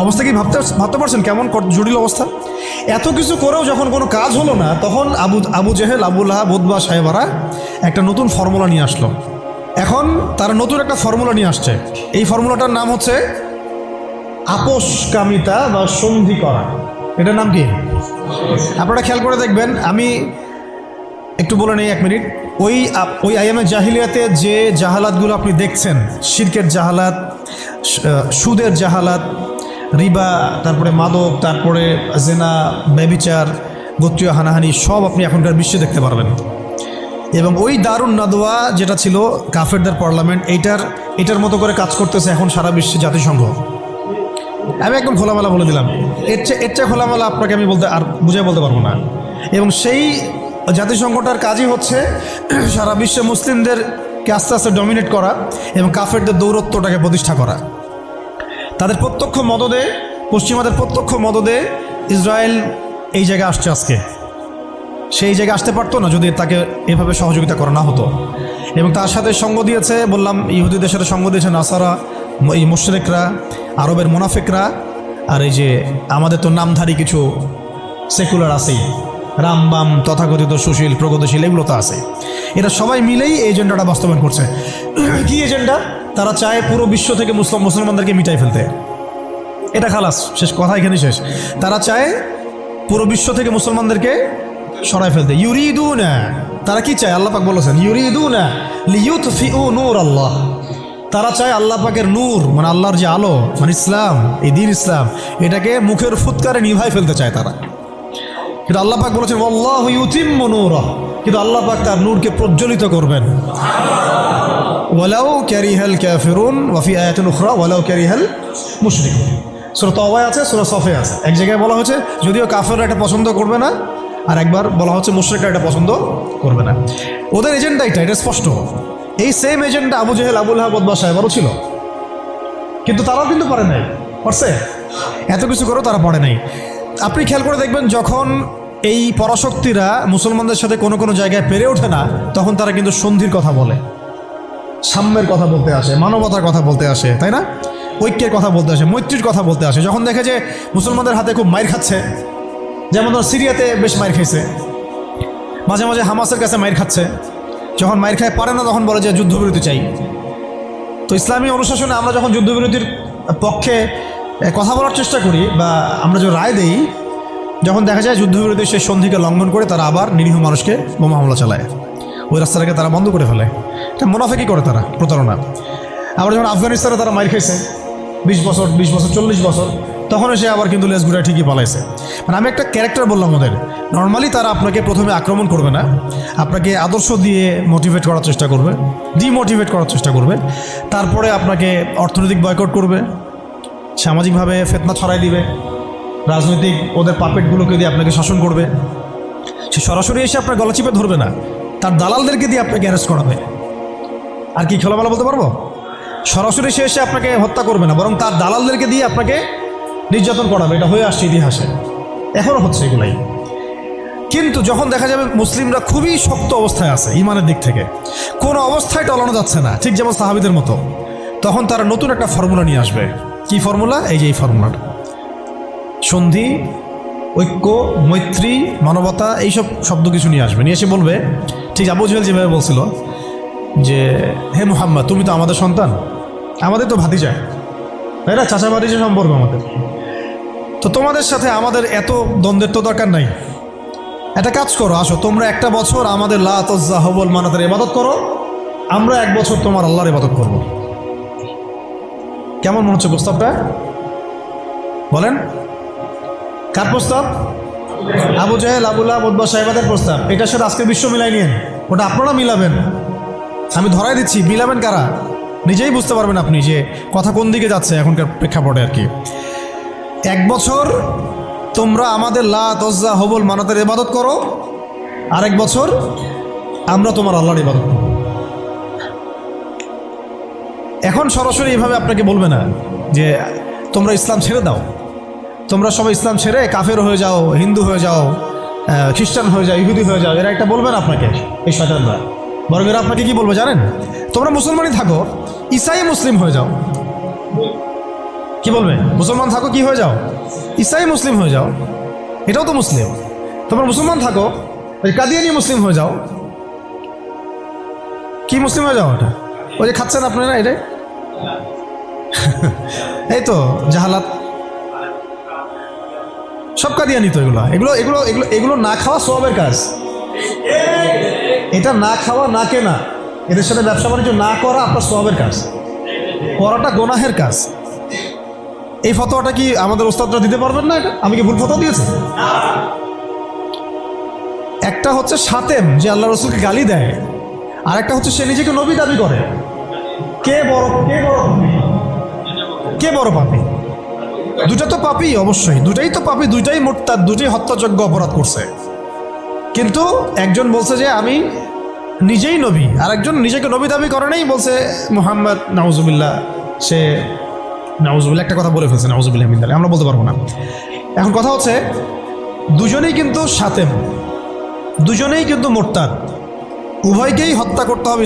অবস্থা কি ভাবতে পারছেন কেমন জটিল অবস্থা? এত কিছু করেও যখন কোনো কাজ হলো না, তখন Abu Jahl, Abu Lahab, Utba সাহেবারা একটা নতুন ফর্মুলা নিয়ে আসলো। এখন তারা নতুন একটা ফর্মুলা নিয়ে আসছে। এই ফর্মুলাটার নাম হচ্ছে আপোষকামিতা বা সন্ধি করা। এটার নাম কি? আপনারা খেয়াল করে দেখবেন, আমি একটু বলে নেই 1 মিনিট। ওই আইয়ামে জাহিলিয়াতে যে জাহালাতগুলো আপনি দেখছেন, শিরকের জাহালাত, সুদের জাহালাত, রিবা, তারপরে মাদক, তারপরে জেনা, ব্যভিচার, গোত্রীয় হানাহানি, সব আপনি এখনকার বিশ্বে দেখতে পারবেন। এবং ওই দারুন নাদওয়া যেটা ছিল কাফেরদের পার্লামেন্ট, এটার মতো করে কাজ করতেছে এখন সারা বিশ্বে জাতিসংঘ। আমি একদম খোলামেলা বলে দিলাম, এর চেয়ে খোলামেলা আপনাকে আমি বুঝাই বলতে পারবো না। এবং সেই জাতিসংঘটার কাজই হচ্ছে সারা বিশ্বে মুসলিমদেরকে আস্তে আস্তে ডমিনেট করা এবং কাফেরদের দৌরত্বটাকে প্রতিষ্ঠা করা। তাদের প্রত্যক্ষ মদদে, পশ্চিমাদের প্রত্যক্ষ মদদে ইসরায়েল এই জায়গায় আসছে আজকে। সেই জায়গায় আসতে পারতো না যদি তাকে এভাবে সহযোগিতা করা না হতো। এবং তার সাথে সঙ্গ দিয়েছে, বললাম, ইহুদিদের সাথে সঙ্গ দিয়েছে নাসারা, এই মুশরিকরা, আরবের মুনাফিকরা, আর এই যে আমাদের তো নামধারী কিছু সেকুলার আছেই, রামবাম, তথাকথিত সুশীল, প্রগতিশীল, এগুলো তো আছে। এরা সবাই মিলেই এই এজেন্ডাটা বাস্তবায়ন করছে। কি এজেন্ডা? তারা চায় পুরো বিশ্ব থেকে মুসলমানদেরকে মিটাই ফেলতে। এটা খালাস, শেষ কথা, এখানে শেষ। তারা চায় পুরো বিশ্ব থেকে মুসলমানদেরকে সরাই ফেলতে। ইউরিদুনা, তারা কি চায়? আল্লাহ পাক বলেছেন, ইউরিদুনা লিইউতফিউ নূর আল্লাহ। তারা চায় আল্লাহ পাকের নূর, মানে আল্লাহর যে আলো, মানে ইসলাম, এই দ্বীন ইসলাম, এটাকে মুখের ফুৎকারে নিভাই ফেলতে চায় তারা। কিন্তু আল্লাহ পাক বলেছেন, আল্লাহু ইউতিম্মু নূরাহু, কিন্তু আল্লাহ পাক তার নূরকে প্রজ্বলিত করবেন। ওয়ালাউ কারিহাল কাফিরুন ওয়া ফি আয়াতিন উখরা ওয়ালাউ কারিহাল মুশরিকুন। সূরা তাওবায় আছে, সূরা সফে আছে। এক জায়গায় বলা হয়েছে যদিও কাফেররা এটা পছন্দ করবে না, আর একবার বলা হচ্ছে মুশরিকরা এটা পছন্দ করবে না। ওদের এজেন্ডা এটা স্পষ্ট। এই same agenda Abu Jahl, Abu Lahab, Utba সাহেবেরও ছিল, কিন্তু তারাও কিন্তু পারে নাই। পারছে? এত কিছু করেও তারা পারে নাই। আপনি খেয়াল করে দেখবেন, যখন এই পরাশক্তিরা মুসলমানদের সাথে কোনো কোনো জায়গায় পেরে ওঠে না, তখন তারা কিন্তু সন্ধির কথা বলে, সাম্যের কথা বলতে আসে, মানবতার কথা বলতে আসে, তাই না? ঐক্যের কথা বলতে আসে, মৈত্রীর কথা বলতে আসে। যখন দেখে যে মুসলমানদের হাতে খুব মাইর খাচ্ছে, যেমন ধর সিরিয়াতে বেশ মাইর খাইছে, মাঝে মাঝে হামাসের কাছে মাইর খাচ্ছে, যখন মাইর খায় পারে না তখন বলে যে যুদ্ধবিরতি চাই। তো ইসলামী অনুশাসনে আমরা যখন যুদ্ধবিরতির পক্ষে কথা বলার চেষ্টা করি বা আমরা যে রায় দেই, যখন দেখা যায় যুদ্ধবিরতির সেই সন্ধিকে লঙ্ঘন করে তারা আবার নিরীহ মানুষকে বোমা হামলা চালায়, ওই রাস্তাটাকে তারা বন্ধ করে ফেলে। এটা মুনাফিকি করে তারা, প্রতারণা। আবার যখন আফগানিস্তানে তারা মাইর খাইছে 20 বছর 40 বছর, তখন এসে আবার কিন্তু লেজ ঘুরে ঠিকই পালাইছে। মানে আমি একটা ক্যারেক্টার বললাম ওদের। নর্মালি তারা আপনাকে প্রথমে আক্রমণ করবে না, আপনাকে আদর্শ দিয়ে মোটিভেট করার চেষ্টা করবে, ডিমোটিভেট করার চেষ্টা করবে, তারপরে আপনাকে অর্থনৈতিক বয়কট করবে, সামাজিকভাবে ফিতনা ছড়াই দিবে, রাজনৈতিক ওদের পাপেটগুলোকে দিয়ে আপনাকে শাসন করবে। সে সরাসরি এসে আপনার গলা চিপে ধরবে না, তার দালালদেরকে দিয়ে আপনাকে অ্যারেস্ট করাবে। আর কি খোলামেলা বলতে পারবো? সরাসরি সে এসে আপনাকে হত্যা করবে না, বরং তার দালালদেরকে দিয়ে আপনাকে নির্যাতন করাবে। এটা হয়ে আসছে ইতিহাসে, এখনও হচ্ছে এগুলাই। কিন্তু যখন দেখা যাবে মুসলিমরা খুবই শক্ত অবস্থায় আছে ইমানের দিক থেকে, কোনো অবস্থায় টলানো যাচ্ছে না, ঠিক যেমন সাহাবীদের মতো, তখন তারা নতুন একটা ফর্মুলা নিয়ে আসবে। কি ফর্মুলা? এই যে এই ফর্মুলাটা, সন্ধি, ঐক্য, মৈত্রী, মানবতা, এইসব শব্দ কিছু নিয়ে আসবে। নিয়ে এসে বলবে, ঠিক আবু জেহেল যেভাবে বলছিল যে হে মুহাম্মদ, তুমি তো আমাদের সন্তান, আমাদের তো ভাতিজা, তাই না? চাচা ভাতিজা সম্পর্ক আমাদের, তো তোমাদের সাথে আমাদের এত দ্বন্দ্বের তো দরকার নাই। একটা কাজ করো, আসো তোমরা একটা বছর আমাদের লাত উজ্জা হবল মানাতের ইবাদত করো, আমরা 1 বছর তোমার আল্লাহর ইবাদত করব। কেমন মনে হচ্ছে প্রস্তাবটা? বলেন, কার প্রস্তাব? Abu Jahl, Abu Lahab, Utba সাহেবাদের প্রস্তাব। এটার সাথে আজকে বিশ্ব মিলাই নিয়েন, ওটা আপনারা মিলাবেন। আমি ধরাই দিচ্ছি, মিলাবেন কারা নিজেই বুঝতে পারবেন আপনি যে কথা কোন দিকে যাচ্ছে এখনকার প্রেক্ষাপটে আর কি। 1 বছর তোমরা আমাদের লাত উজ্জা হবল মানাতের ইবাদত করো, আর 1 বছর আমরা তোমার আল্লাহর ইবাদত করব। এখন সরাসরি এইভাবে আপনাকে বলবে না যে তোমরা ইসলাম ছেড়ে দাও, তোমরা সবাই ইসলাম ছেড়ে কাফের হয়ে যাও, হিন্দু হয়ে যাও, খ্রিস্টান হয়ে যাও, ইহুদি হয়ে যাও। এরা একটা বলবে না আপনাকে, এই শয়তানরা। বরং এরা আপনাকে কি বলবে জানেন? তোমরা মুসলমানই থাকো, ঈসাই মুসলিম হয়ে যাও। কি বলবে? মুসলমান থাকো, কি হয়ে যাও? ঈসাই মুসলিম হয়ে যাও, এটাও তো মুসলিম। তোমরা মুসলমান থাকো, কাদিয়ানি মুসলিম হয়ে যাও। কি মুসলিম হয়ে যাও? ওটা ওই যে খাচ্ছেন আপনারা, এটাই এই তো জাহালাত, সব কাদিয়ানি তো। এগুলো এগুলো এগুলো এগুলো এগুলো না খাওয়া সওয়াবের কাজ। এটা না খাওয়া, না কেনা, এদের সাথে ব্যবসা বাণিজ্য না করা আপনার সওয়াবের কাজ, করাটা গুনাহের কাজ। এই ফতোয়াটা কি আমাদের ওস্তাদরা দিতে পারবেন না? এটা আমি কি ভুল ফতোয়া দিয়েছি? একটা হচ্ছে সাতেম, যে আল্লাহ রসুলকে গালি দেয়, আর একটা হচ্ছে সে নিজেকে নবী দাবি করে। কে বড় পাপী? দুটা তো পাপী, অবশ্যই দুটাই তো পাপী, দুইটাই মুরতাদ, দুটাই হত্যাযোগ্য অপরাধ করছে। কিন্তু একজন বলছে যে আমি নিজেই নবী, আর একজন নিজেকে নবী দাবি করে নাই, বলছে মুহাম্মদ নাউজুবিল্লাহ, সে নাউজুবিল্লাহ একটা কথা বলে ফেলছে, নাউজুবিল্লাহ মিন যালিক, আমরা বলতে পারবো না। এখন কথা হচ্ছে দুজনেই কিন্তু সাতেম, দুজনেই কিন্তু মুরতাদ, উভয়কেই হত্যা করতে হবে।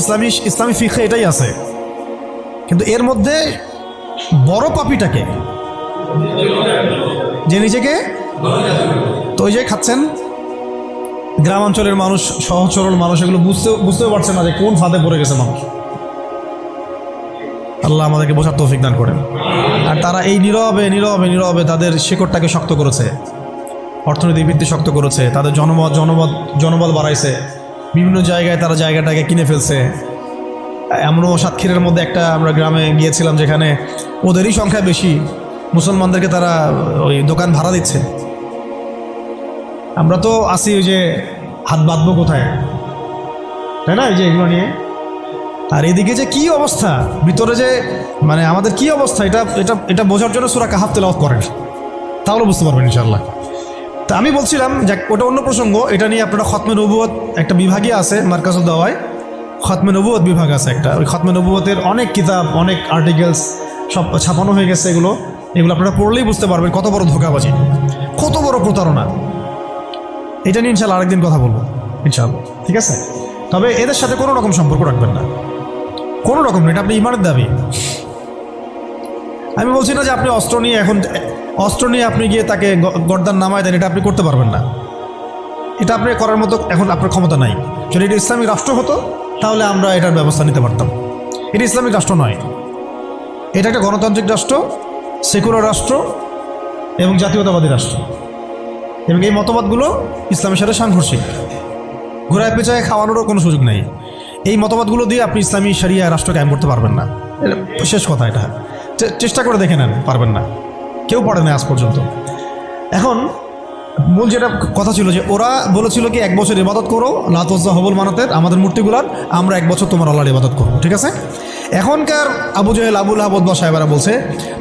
ইসলামী ফিকহে এটাই আছে। কিন্তু এর মধ্যে বড় পাপীটাকে, যে নিজেকে, তো ওই যে খাচ্ছেন গ্রামাঞ্চলের মানুষ, সহজ সরল মানুষ, এগুলো বুঝতেও পারছে না যে কোন ফাঁদে পড়ে গেছে মানুষ। আল্লাহ আমাদেরকে বোঝার তৌফিক দান করেন। আর তারা এই নীরবে নীরবে নীরবে তাদের শিকড়টাকে শক্ত করেছে, অর্থনৈতিক ভিত্তি শক্ত করেছে, তাদের জনবল বাড়াইছে, বিভিন্ন জায়গায় তারা জায়গাটাকে কিনে ফেলছে। এমনও সাতক্ষীরের মধ্যে একটা আমরা গ্রামে গিয়েছিলাম যেখানে ওদেরই সংখ্যা বেশি, মুসলমানদেরকে তারা ওই দোকান ভাড়া দিচ্ছে। আমরা তো আসি ওই যে হাত বাঁধবো কোথায়, তাই না, এই যে এগুলো নিয়ে। আর এদিকে যে কি অবস্থা ভিতরে, যে মানে আমাদের কি অবস্থা, এটা এটা এটা বোঝার জন্য সূরা কাহাফ তেলাওয়াত করেন, তাহলে বুঝতে পারবেন ইনশাআল্লাহ। তা আমি বলছিলাম যে ওটা অন্য প্রসঙ্গ, এটা নিয়ে আপনারা খতমে নবুয়ত একটা বিভাগই আছে মার্কাজুদ দাওয়ায়, খতমে নবুয়ত বিভাগ আছে একটা। ওই খতমে নবুয়তের অনেক কিতাব, অনেক আর্টিকেলস সব ছাপানো হয়ে গেছে। এগুলো আপনারা পড়লেই বুঝতে পারবেন কত বড় ধোঁকাবাজি, কত বড় প্রতারণা। এটা নিয়ে ইনশাল্লাহ আরেকদিন কথা বলবো ইনশাল্লাহ, ঠিক আছে? তবে এদের সাথে কোনো রকম সম্পর্ক রাখবেন না, কোনো রকম না। এটা আপনি ইমানের দাবি। আমি বলছি না যে আপনি অস্ত্র নিয়ে আপনি গিয়ে তাকে গর্দান নামায় দেন, এটা আপনি করতে পারবেন না। এটা আপনি করার মতো এখন আপনার ক্ষমতা নাই। যদি এটা ইসলামিক রাষ্ট্র হতো তাহলে আমরা এটার ব্যবস্থা নিতে পারতাম। এটা ইসলামিক রাষ্ট্র নয়, এটা একটা গণতান্ত্রিক রাষ্ট্র, সেকুলার রাষ্ট্র এবং জাতীয়তাবাদী রাষ্ট্র, এবং এই মতবাদগুলো ইসলামের সাথে সাংঘর্ষিক। ঘোরায় পেঁচায় খাওয়ানোরও কোনো সুযোগ নেই। এই মতবাদগুলো দিয়ে আপনি ইসলামী শরিয়া রাষ্ট্র কায়েম করতে পারবেন না। শেষ কথা, এটা চেষ্টা করে দেখে নেন, পারবেন না, কেউ পারে না আজ পর্যন্ত। এখন মূল যেটা কথা ছিল যে ওরা বলেছিল কি 1 বছর ইবাদত করো লাতজ্জা হবল মানাতের আমাদের মূর্তিগুলার, আমরা 1 বছর তোমার আল্লাহর ইবাদত করবো, ঠিক আছে? এখনকার আবু জেহেল, আবুল আহাব বা সাহেবেরা বলছে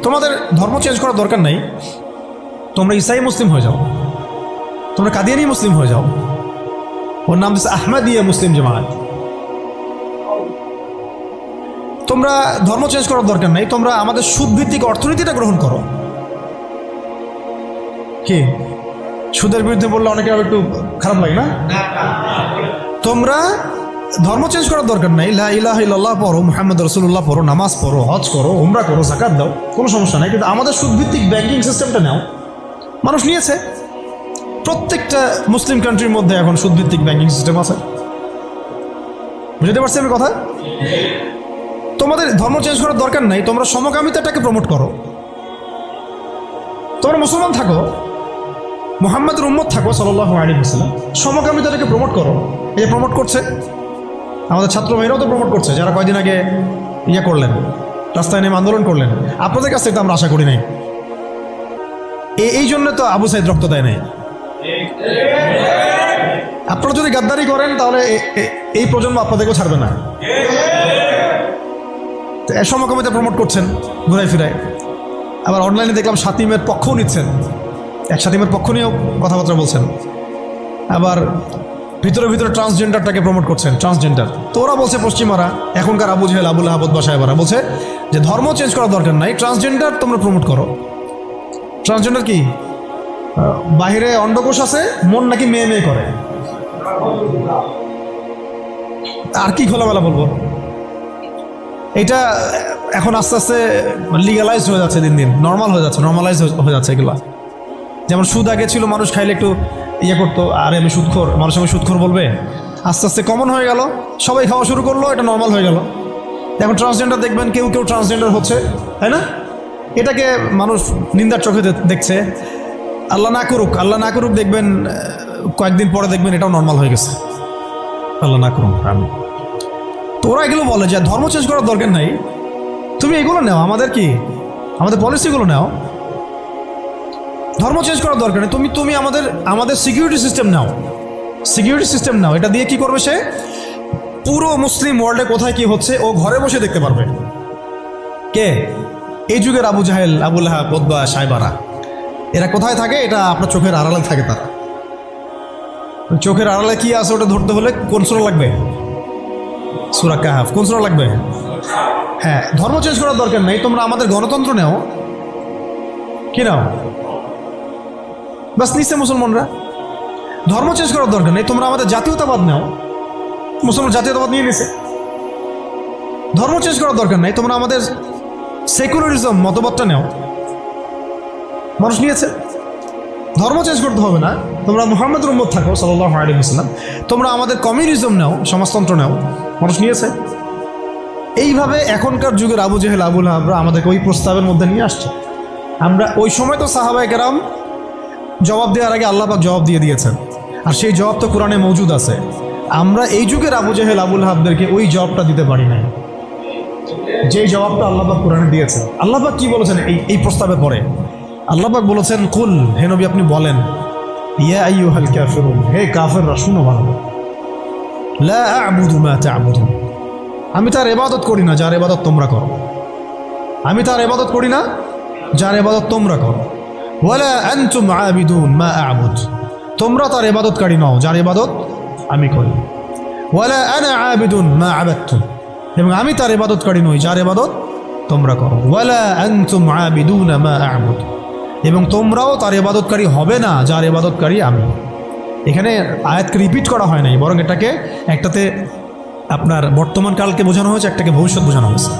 তোমাদের ধর্ম চেঞ্জ করার দরকার নাই, তোমরা ইসাই মুসলিম হয়ে যাও, তোমরা কাদিয়ানি মুসলিম হয়ে যাও। ওর নাম দিচ্ছে আহমদিয়া মুসলিম জামাত। তোমরা ধর্ম চেঞ্জ করার দরকার নাই, তোমরা আমাদের সুদভিত্তিক অর্থনীতিটা গ্রহণ করো। কি সুদের বিরুদ্ধে বললে অনেকে একটু খারাপ লাগে না? তোমরা ধর্ম চেঞ্জ করার দরকার নাই, লা ইলাহা ইল্লাল্লাহ পড়ো, মুহাম্মদ রাসূলুল্লাহ পড়ো, নামাজ পড়ো, হজ করো, উমরা করো, যাকাত দাও, কোনো সমস্যা নাই, কিন্তু আমাদের সুদভিত্তিক ব্যাংকিং সিস্টেমটা নাও। মানুষ নিয়েছে, প্রত্যেকটা মুসলিম কান্ট্রির মধ্যে এখন সুদভিত্তিক ব্যাংকিং সিস্টেম আছে। বুঝতে পারছি আমি কথা? তোমাদের ধর্ম চেঞ্জ করার দরকার নাই, তোমরা সমকামিতাটাকে প্রমোট করো। তোমরা মুসলমান থাকো, মুহাম্মদের উম্মত থাকো সাল্লাল্লাহু আলাইহি ওয়াসাল্লাম, সমকামিতাটাকে প্রমোট করো। এই যে প্রমোট করছে আমাদের ছাত্র ভাইরাও তো প্রমোট করছে, যারা কয়দিন আগে করলেন, রাস্তায় নেমে আন্দোলন করলেন। আপনাদের কাছ থেকে তো আমরা আশা করি নাই। এই জন্য তো আবু সাইদ রক্ত দেয় নাই। আপনারা যদি গাদ্দারি করেন তাহলে এই প্রজন্ম আপনাদেরকেও ছাড়বে না। সমকামিতা প্রমোট করছেন ঘুরাই ফিরায়। আবার অনলাইনে দেখলাম শাতিমের পক্ষও নিচ্ছেন, শাতিমের পক্ষ নিয়েও কথাবার্তা বলছেন। আবার ভিতরে ট্রান্সজেন্ডারটাকে প্রমোট করছেন, ট্রান্সজেন্ডার। তো ওরা বলছে পশ্চিমারা, এখনকার আবু জেহেল, আবুল আহাব বা সাহেবারা বলছে যে ধর্ম চেঞ্জ করার দরকার নাই, ট্রান্সজেন্ডার তোমরা প্রমোট করো। ট্রান্সজেন্ডার কি? বাহিরে অন্ডকোষ আছে, মন নাকি মেয়ে মেয়ে করে। আর কি খোলামেলা বলবো? এটা এখন আস্তে আস্তে লিগালাইজ হয়ে যাচ্ছে, দিন দিন নর্মাল হয়ে যাচ্ছে, নর্মালাইজ হয়ে যাচ্ছে এগুলো। যেমন সুদ আগে ছিল, মানুষ খাইলে একটু করতো, আরে আমি সুদখোর, মানুষ আমি সুদখোর বলবে। আস্তে আস্তে কমন হয়ে গেল, সবাই খাওয়া শুরু করলো, এটা নর্মাল হয়ে গেল। এখন ট্রান্সজেন্ডার দেখবেন কেউ ট্রান্সজেন্ডার হচ্ছে, তাই না? এটাকে মানুষ নিন্দার চোখে দেখছে। আল্লাহ না করুক দেখবেন কয়েকদিন পরে দেখবেন এটাও নর্মাল হয়ে গেছে। আল্লাহ না করুক। তো ওরা এগুলো বলে যে ধর্ম চেঞ্জ করার দরকার নাই, তুমি এগুলো নাও, আমাদের পলিসিগুলো নাও, ধর্ম চেঞ্জ করার দরকার নেই। তুমি আমাদের সিকিউরিটি সিস্টেম নাও। এটা দিয়ে কি করবে সে? পুরো মুসলিম ওয়ার্ল্ডে কোথায় কি হচ্ছে ও ঘরে বসে দেখতে পারবে। কে? এই যুগের আবু জাহেল, আবুল আহাব, উতবা, সাইবারা, এরা কোথায় থাকে? এটা আপনার চোখের আড়ালে থাকে। তারা চোখের আড়ালে কি আছে ওটা ধরতে হলে কোন সূরা লাগবে? সূরা কাহাফ। কোন সূরা লাগবে? হ্যাঁ, ধর্ম চেঞ্জ করার দরকার নেই, তোমরা আমাদের গণতন্ত্র নাও। কি নাও? বাস নিচ্ছে মুসলমানরা। ধর্ম চেঞ্জ করার দরকার নেই, তোমরা আমাদের জাতীয়তাবাদ নাও। মুসলমান জাতীয়তাবাদ নিয়ে নিছে। ধর্ম চেঞ্জ করার দরকার নেই, তোমরা আমাদের সেকুলারিজম মতবাদটা নাও। মানুষ নিয়েছে। ধর্ম চেঞ্জ করতে হবে না, তোমরা মুহাম্মদের উম্মত থাকো সাল্লাল্লাহু আলাইহি ওয়াসাল্লাম। তোমরা আমাদের কমিউনিজম নাও, সমাজতন্ত্র নাও। মানুষ নিয়েছে। এইভাবে এখনকার যুগের আবু জেহেল, আবুল আহাবরা আমাদেরকে ওই প্রস্তাবের মধ্যে নিয়ে আসছে। আমরা ওই সময় তো সাহাবায়ে কেরাম জবাব দেওয়ার আগে আল্লাহ পাক জবাব দিয়ে দিয়েছেন, আর সেই জবাব তো কোরআনে মৌজুদ আছে। আমরা এই যুগের আবু জেহেল, আবুল আহাবদেরকে ওই জবাবটা দিতে পারি নাই, যেই জবাবটা আল্লাহ পাক কোরআনে দিয়েছেন। আল্লাহ পাক কি বলেছেন এই প্রস্তাবের পরে? আল্লাহ পাক বলেছেন, কুল, হে নবী আপনি বলেন, ইয়া আইয়ুহাল কাফিরুন, হে কাফেররা শুনো ভালো, লা আ'বুদু মা তা'বুদুন, আমি তার ইবাদত করি না যার ইবাদত তোমরা করো। আমি তার ইবাদত করি না যার ইবাদত তোমরা করো। ওয়ালা আনতুম আবিদুন মা আ'বুদ, তোমরা তার ইবাদতকারী নও যার ইবাদত আমি করি। ওয়ালা আনা আবিদুন মা আবাদতুম, এবং আমি তার ইবাদতকারী নই যার ইবাদত তোমরা করো। ওয়ালা আনতুম আবিদুনা মা আ'বুদ, এবং তোমরাও তার ইবাদতকারী হবে না যার ইবাদতকারী আমি। এখানে আয়াতকে রিপিট করা হয় নাই, বরং এটাকে একটাতে আপনার বর্তমান কালকে বোঝানো হয়েছে, একটাকে ভবিষ্যৎ বোঝানো হয়েছে।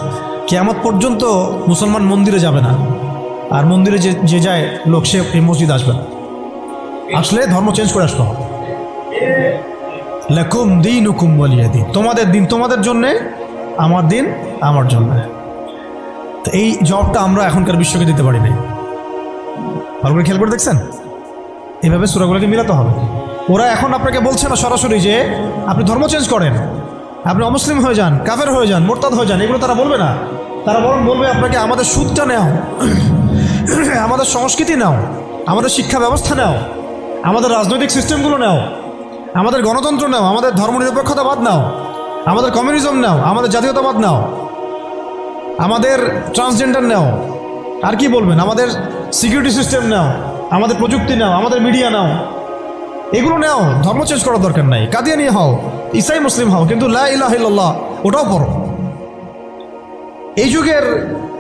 কিয়ামত পর্যন্ত মুসলমান মন্দিরে যাবে না, আর মন্দিরে যে যায় লোক সে এই মসজিদ আসবে না, আসলে ধর্ম চেঞ্জ করে আসতে হবে। লাকুম দীনুকুম ওয়ালিয়া দীন, তোমাদের দিন তোমাদের জন্যে, আমার দিন আমার জন্য। তো এই জবটা আমরা এখনকার বিশ্বকে দিতে পারি নাই। ভালো করে খেয়াল করে দেখছেন, এইভাবে সূরাগুলোকে মিলাতে হবে। ওরা এখন আপনাকে বলছে না সরাসরি যে আপনি ধর্ম চেঞ্জ করেন, আপনি অমুসলিম হয়ে যান, কাফের হয়ে যান, মোরতাদ হয়ে যান, এগুলো তারা বলবে না। তারা বরং বলবে আপনাকে আমাদের সুদটা নেও, আমাদের সংস্কৃতি নাও, আমাদের শিক্ষা ব্যবস্থা নাও, আমাদের রাজনৈতিক সিস্টেমগুলো নাও, আমাদের গণতন্ত্র নাও, আমাদের ধর্মনিরপেক্ষতাবাদ নাও, আমাদের কমিউনিজম নাও, আমাদের জাতীয়তাবাদ নাও, আমাদের ট্রান্সজেন্ডার নাও। আর কি বলবেন? আমাদের সিকিউরিটি সিস্টেম নাও, আমাদের প্রযুক্তি নাও, আমাদের মিডিয়া নাও, এগুলো নাও। ধর্ম চেঞ্জ করার দরকার নাই। কাদিয়ানি হও, ইসাই মুসলিম হও, কিন্তু লা ইলাহা ইল্লাল্লাহ ওটাও পড়ো। এই যুগের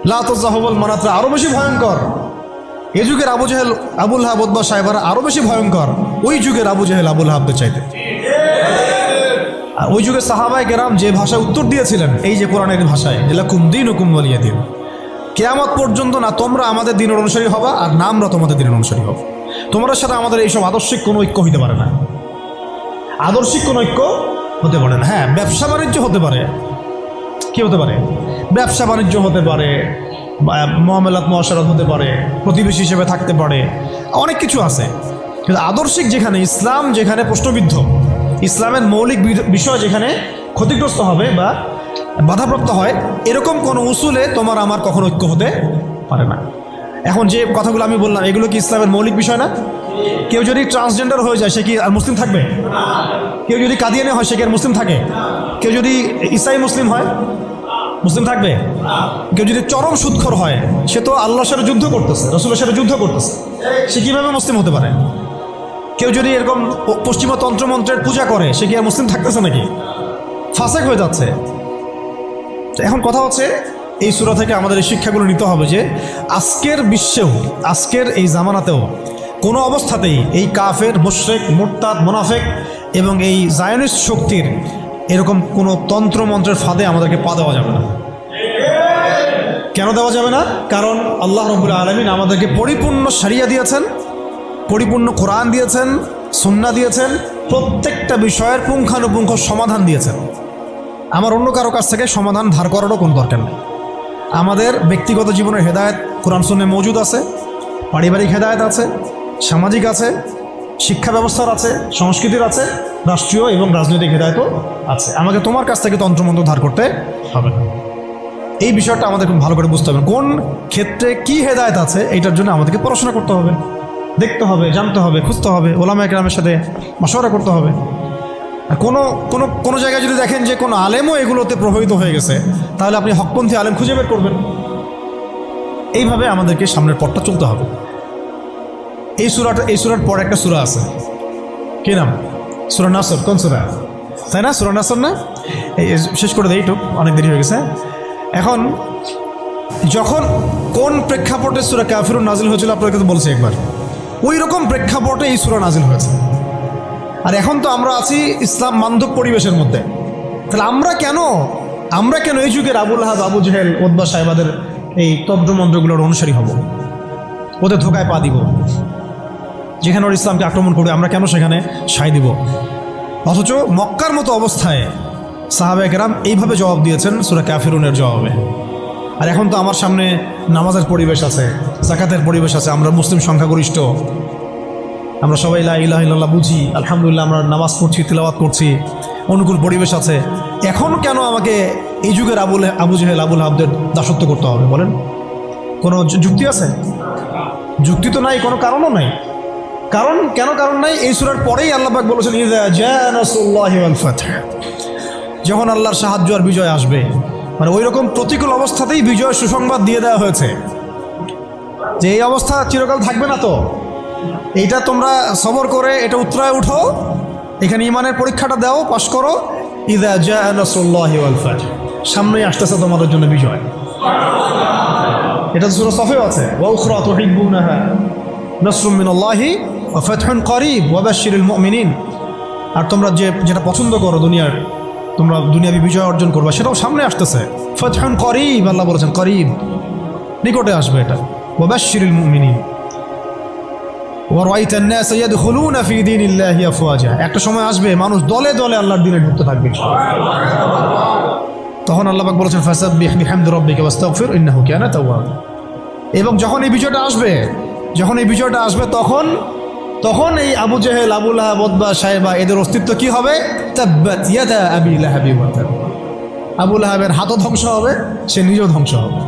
লা তাযাহুল মানাতরা আরো বেশি ভয়ঙ্কর। এই যুগের Abu Jahl, Abu Lahab, Utba, সাইবারা আরো বেশি ভয়ঙ্কর ওই যুগের আবু জেহেল, আবু লাহাবদের চাইতে। আর ওই যুগের সাহাবায়ে কেরাম যে ভাষায় উত্তর দিয়েছিলেন, এই যে কোরআনের ভাষায়, লাকুম দীনুকুম ওয়ালিয়া দীন, কিয়ামত পর্যন্ত না তোমরা আমাদের দিনের অনুসারী হবা, আর না আমরা তোমাদের দিনের অনুসারী হব। তোমাদের সাথে আমাদের এইসব আদর্শিক কোনো ঐক্য হইতে পারে না, আদর্শিক কোনো ঐক্য হতে পারে না। হ্যাঁ, ব্যবসা বাণিজ্য হতে পারে। কি হতে পারে? ব্যবসা বাণিজ্য হতে পারে, মুআমালাত মুআশারাত হতে পারে, প্রতিবেশী হিসেবে থাকতে পারে, অনেক কিছু আছে। কিন্তু আদর্শিক যেখানে, ইসলাম যেখানে প্রশ্নবিদ্ধ, ইসলামের মৌলিক বিষয় যেখানে ক্ষতিগ্রস্ত হবে বা বাধাপ্রাপ্ত হয়, এরকম কোনো উসুলে তোমার আমার কখনো ঐক্য হতে পারে না। এখন যে কথাগুলো আমি বললাম, এগুলো কি ইসলামের মৌলিক বিষয় না? কেউ যদি ট্রান্সজেন্ডার হয়ে যায় সে কি আর মুসলিম থাকবে? কেউ যদি কাদিয়ানি হয় সে কি আর মুসলিম থাকে? কেউ যদি ইসাই মুসলিম হয় মুসলিম থাকবে? কেউ যদি চরম সুদখোর হয়, সে তো আল্লাহর সাথে যুদ্ধ করতেছে, রাসূলের সাথে যুদ্ধ করতেছে, সে কিভাবে মুসলিম হতে পারে? কেউ যদি এরকম পশ্চিমা তন্ত্রমন্ত্রের পূজা করে, সে কি আর মুসলিম থাকতেছে নাকি? ফাসেক হয়ে যাচ্ছে। এখন কথা হচ্ছে, এই সূরা থেকে আমাদের এই শিক্ষাগুলো নিতে হবে যে আজকের বিশ্বেও, আজকের এই জামানাতেও কোনো অবস্থাতেই এই কাফের, মুশরিক, মুরতাদ, মুনাফিক এবং এই জায়নিস্ট শক্তির এরকম কোনো তন্ত্রমন্ত্রের ফাঁদে আমাদেরকে পা দেওয়া যাবে না। কেন দেওয়া যাবে না? কারণ আল্লাহ রাব্বুল আলামিন আমাদেরকে পরিপূর্ণ শরিয়া দিয়েছেন, পরিপূর্ণ কোরআন দিয়েছেন, সুন্নাহ দিয়েছেন, প্রত্যেকটা বিষয়ের পুঙ্খানুপুঙ্খ সমাধান দিয়েছেন। আমার অন্য কারো কাছ থেকে সমাধান ধার করারও কোনো দরকার নেই। আমাদের ব্যক্তিগত জীবনের হেদায়েত কোরআন সুন্নাহে মওজুদ আছে, পারিবারিক হেদায়েত আছে, সামাজিক আছে, শিক্ষা ব্যবস্থার আছে, সংস্কৃতির আছে, রাষ্ট্রীয় এবং রাজনৈতিক হেদায়েতও আছে। আমাকে তোমার কাছ থেকে তন্ত্রমন্ত্র ধার করতে হবে না। এই বিষয়টা আমাদের খুব ভালো করে বুঝতে হবে। কোন ক্ষেত্রে কি হেদায়েত আছে এইটার জন্য আমাদেরকে পড়াশোনা করতে হবে, দেখতে হবে, জানতে হবে, খুঁজতে হবে, ওলামা একরামের সাথে মাশওয়ারা করতে হবে। আর কোনো জায়গায় যদি দেখেন যে কোনো আলেমও এগুলোতে প্রভাবিত হয়ে গেছে, তাহলে আপনি হকপন্থী আলেম খুঁজে বের করবেন। এইভাবে আমাদেরকে সামনের পথটা চলতে হবে। এই সূরার পর একটা সূরা আছে, কি নাম? সূরা নাসর। কোন সূরা? তাই না? সূরা নাসর না? এই শেষ করে দেই, একটু অনেক দেরি হয়ে গেছে। এখন যখন কোন প্রেক্ষাপটে সূরা কাফিরুন নাজিল হয়েছিল আপনাকে তো বলছি একবার, ওই রকম প্রেক্ষাপটে এই সূরা নাজিল হয়েছে। আর এখন তো আমরা আছি ইসলাম বান্ধব পরিবেশের মধ্যে। তাহলে আমরা কেন এই যুগের আবু লাহাব, আবু জেহেল, উতবা, সাইবাদের এই তন্ত্রমন্ত্রগুলোর অনুসারী হব, ওদের ধোকায় পা দিব? যেখানে ওর ইসলামকে আক্রমণ করবে আমরা কেন সেখানে সায় দিব? অথচ মক্কার মতো অবস্থায় সাহাবায়ে কেরাম এইভাবে জবাব দিয়েছেন সূরা কাফিরুনের জবাবে। আর এখন তো আমার সামনে নামাজের পরিবেশ আছে, যাকাতের পরিবেশ আছে, আমরা মুসলিম সংখ্যাগরিষ্ঠ, আমরা সবাই লা ইলাহা ইল্লাল্লাহ বুঝি, আলহামদুলিল্লাহ আমরা নামাজ পড়ছি, তিলাওয়াত করছি, অনুকূল পরিবেশ আছে। এখন কেন আমাকে এই যুগের আবু জেহেল, আবু লাহাবদের দাসত্ব করতে হবে বলেন? কোনো যুক্তি আছে? যুক্তি তো নাই, কোনো কারণও নাই। কারণ নাই। এই সূরার পরেই আল্লাহ পাক বলেছেন, ইযা জাআ নাসরুল্লাহি ওয়াল ফাতহ, যখন আল্লাহর সাহায্য আর বিজয় আসবে। মানে ওই রকম প্রতিকূল অবস্থাতেই বিজয় সুসংবাদ দিয়ে দেওয়া হয়েছে যে এই অবস্থা চিরকাল থাকবে না। তো এইটা তোমরা সবর করে এটা উতরায় উঠো, এখানে ইমানের পরীক্ষাটা দাও, পাশ করো। ইযা জাআ নাসরুল্লাহি ওয়াল ফাতহ, সামনেই আসতেছে তোমাদের জন্য বিজয়। এটা সূরা সফেও আছে, ওয়া উখরা তুহিব্বুনাহা নাসরুম মিনাল্লাহি ওয়া ফাতহুন করিব ওয়া বাশশিরিল মুমিনিন। আর তোমরা যেটা পছন্দ করো দুনিয়ার, তোমরা দুনিয়াবি বিজয় অর্জন করবে, সেটাও সামনে আসতেছে। ফাতহুন করিব, আল্লাহ বলেছেন করিব, নিকটে আসবে এটা। ওয়া বাশশিরিল মুমিনিন ওয়া রাআইতান নাস ইয়াদখুলুনা ফি দীনিল্লাহি আফওয়াজা, একটা সময় আসবে মানুষ দলে দলে আল্লাহর দ্বীনে ঢুকতে থাকবে। তখন আল্লাহ পাক বলেছেন ফাসাব্বিহ বিহামদি রাব্বিকা ওয়াস্তাগফির ইন্নাহু কানা তাওয়াবা। এবং যখন এই বিজয়টা আসবে, তখন এই Abu Jahl, Abu Lahab, Utba, শায়বা এদের অস্তিত্ব কি হবে? তাব্বাত ইয়াদা আবি লাহাবি ওয়া তাব। আবু লাহাবের হাতও ধ্বংস হবে, সে নিজেও ধ্বংস হবে।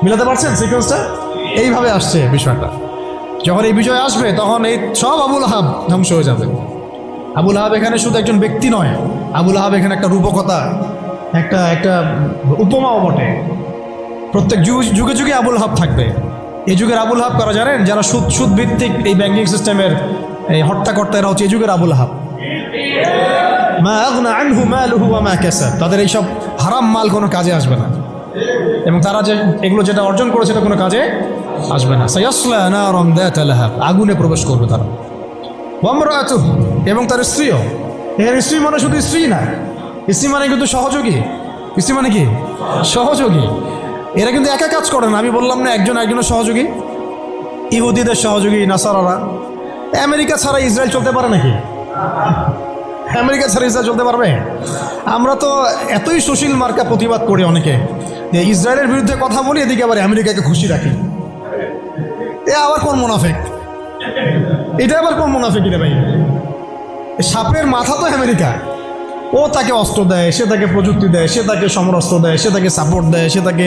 মিলাতে পারছেন সিকোয়েন্সটা? এইভাবে আসছে বিষয়টা। যখন এই বিজয় আসবে তখন এই সব আবু লাহাব ধ্বংস হয়ে যাবে। আবু লাহাব এখানে শুধু একজন ব্যক্তি নয়, আবু লাহাব এখানে একটা রূপকথা, একটা উপমাও বটে। প্রত্যেক যুগে যুগে আবু লাহাব থাকবে। এই যুগের আবু লাহাব কারা জানেন? যারা সুদ ভিত্তিক এই ব্যাংকিং সিস্টেমের এই হর্তাকর্তা, এরা হচ্ছে এই যুগের আবু লাহাব। মা আগনা আনহু মালুহু ওয়া মা কাসাব, তাদের এইসব হারাম মাল কোনো কাজে আসবে না, এবং তারা এগুলো যেটা অর্জন করেছে এটা কোনো কাজে আসবে না। সায়াসলা নারান যাতা লাহাব, আগুনে প্রবেশ করবে তারা। ওয়া ইমরাতুহু, এবং তার স্ত্রীও। এখানে স্ত্রী মানে শুধু স্ত্রী না, স্ত্রী মানে কিন্তু সহযোগী। স্ত্রী মানে কি? সহযোগী। এরা কিন্তু একা কাজ করে না, আমি বললাম না একজনের সহযোগী। ইহুদিদের সহযোগী নাসারারা। আমেরিকা ছাড়া ইসরায়েল চলতে পারে নাকি? আমেরিকা ছাড়া ইসরায়েল চলতে পারবে? আমরা তো এতই সুশীল মার্কা প্রতিবাদ করি অনেকে, যে ইসরায়েলের বিরুদ্ধে কথা বলি, এদিকে আবার আমেরিকাকে খুশি রাখি। এ আবার কোন মুনাফিক? এটা আবার কোন মুনাফিক রে ভাই? সাপের মাথা তো আমেরিকা। ও তাকে অস্ত্র দেয়, সে তাকে প্রযুক্তি দেয়, সে তাকে সমরাস্ত্র দেয়, সে তাকে সাপোর্ট দেয়, সে তাকে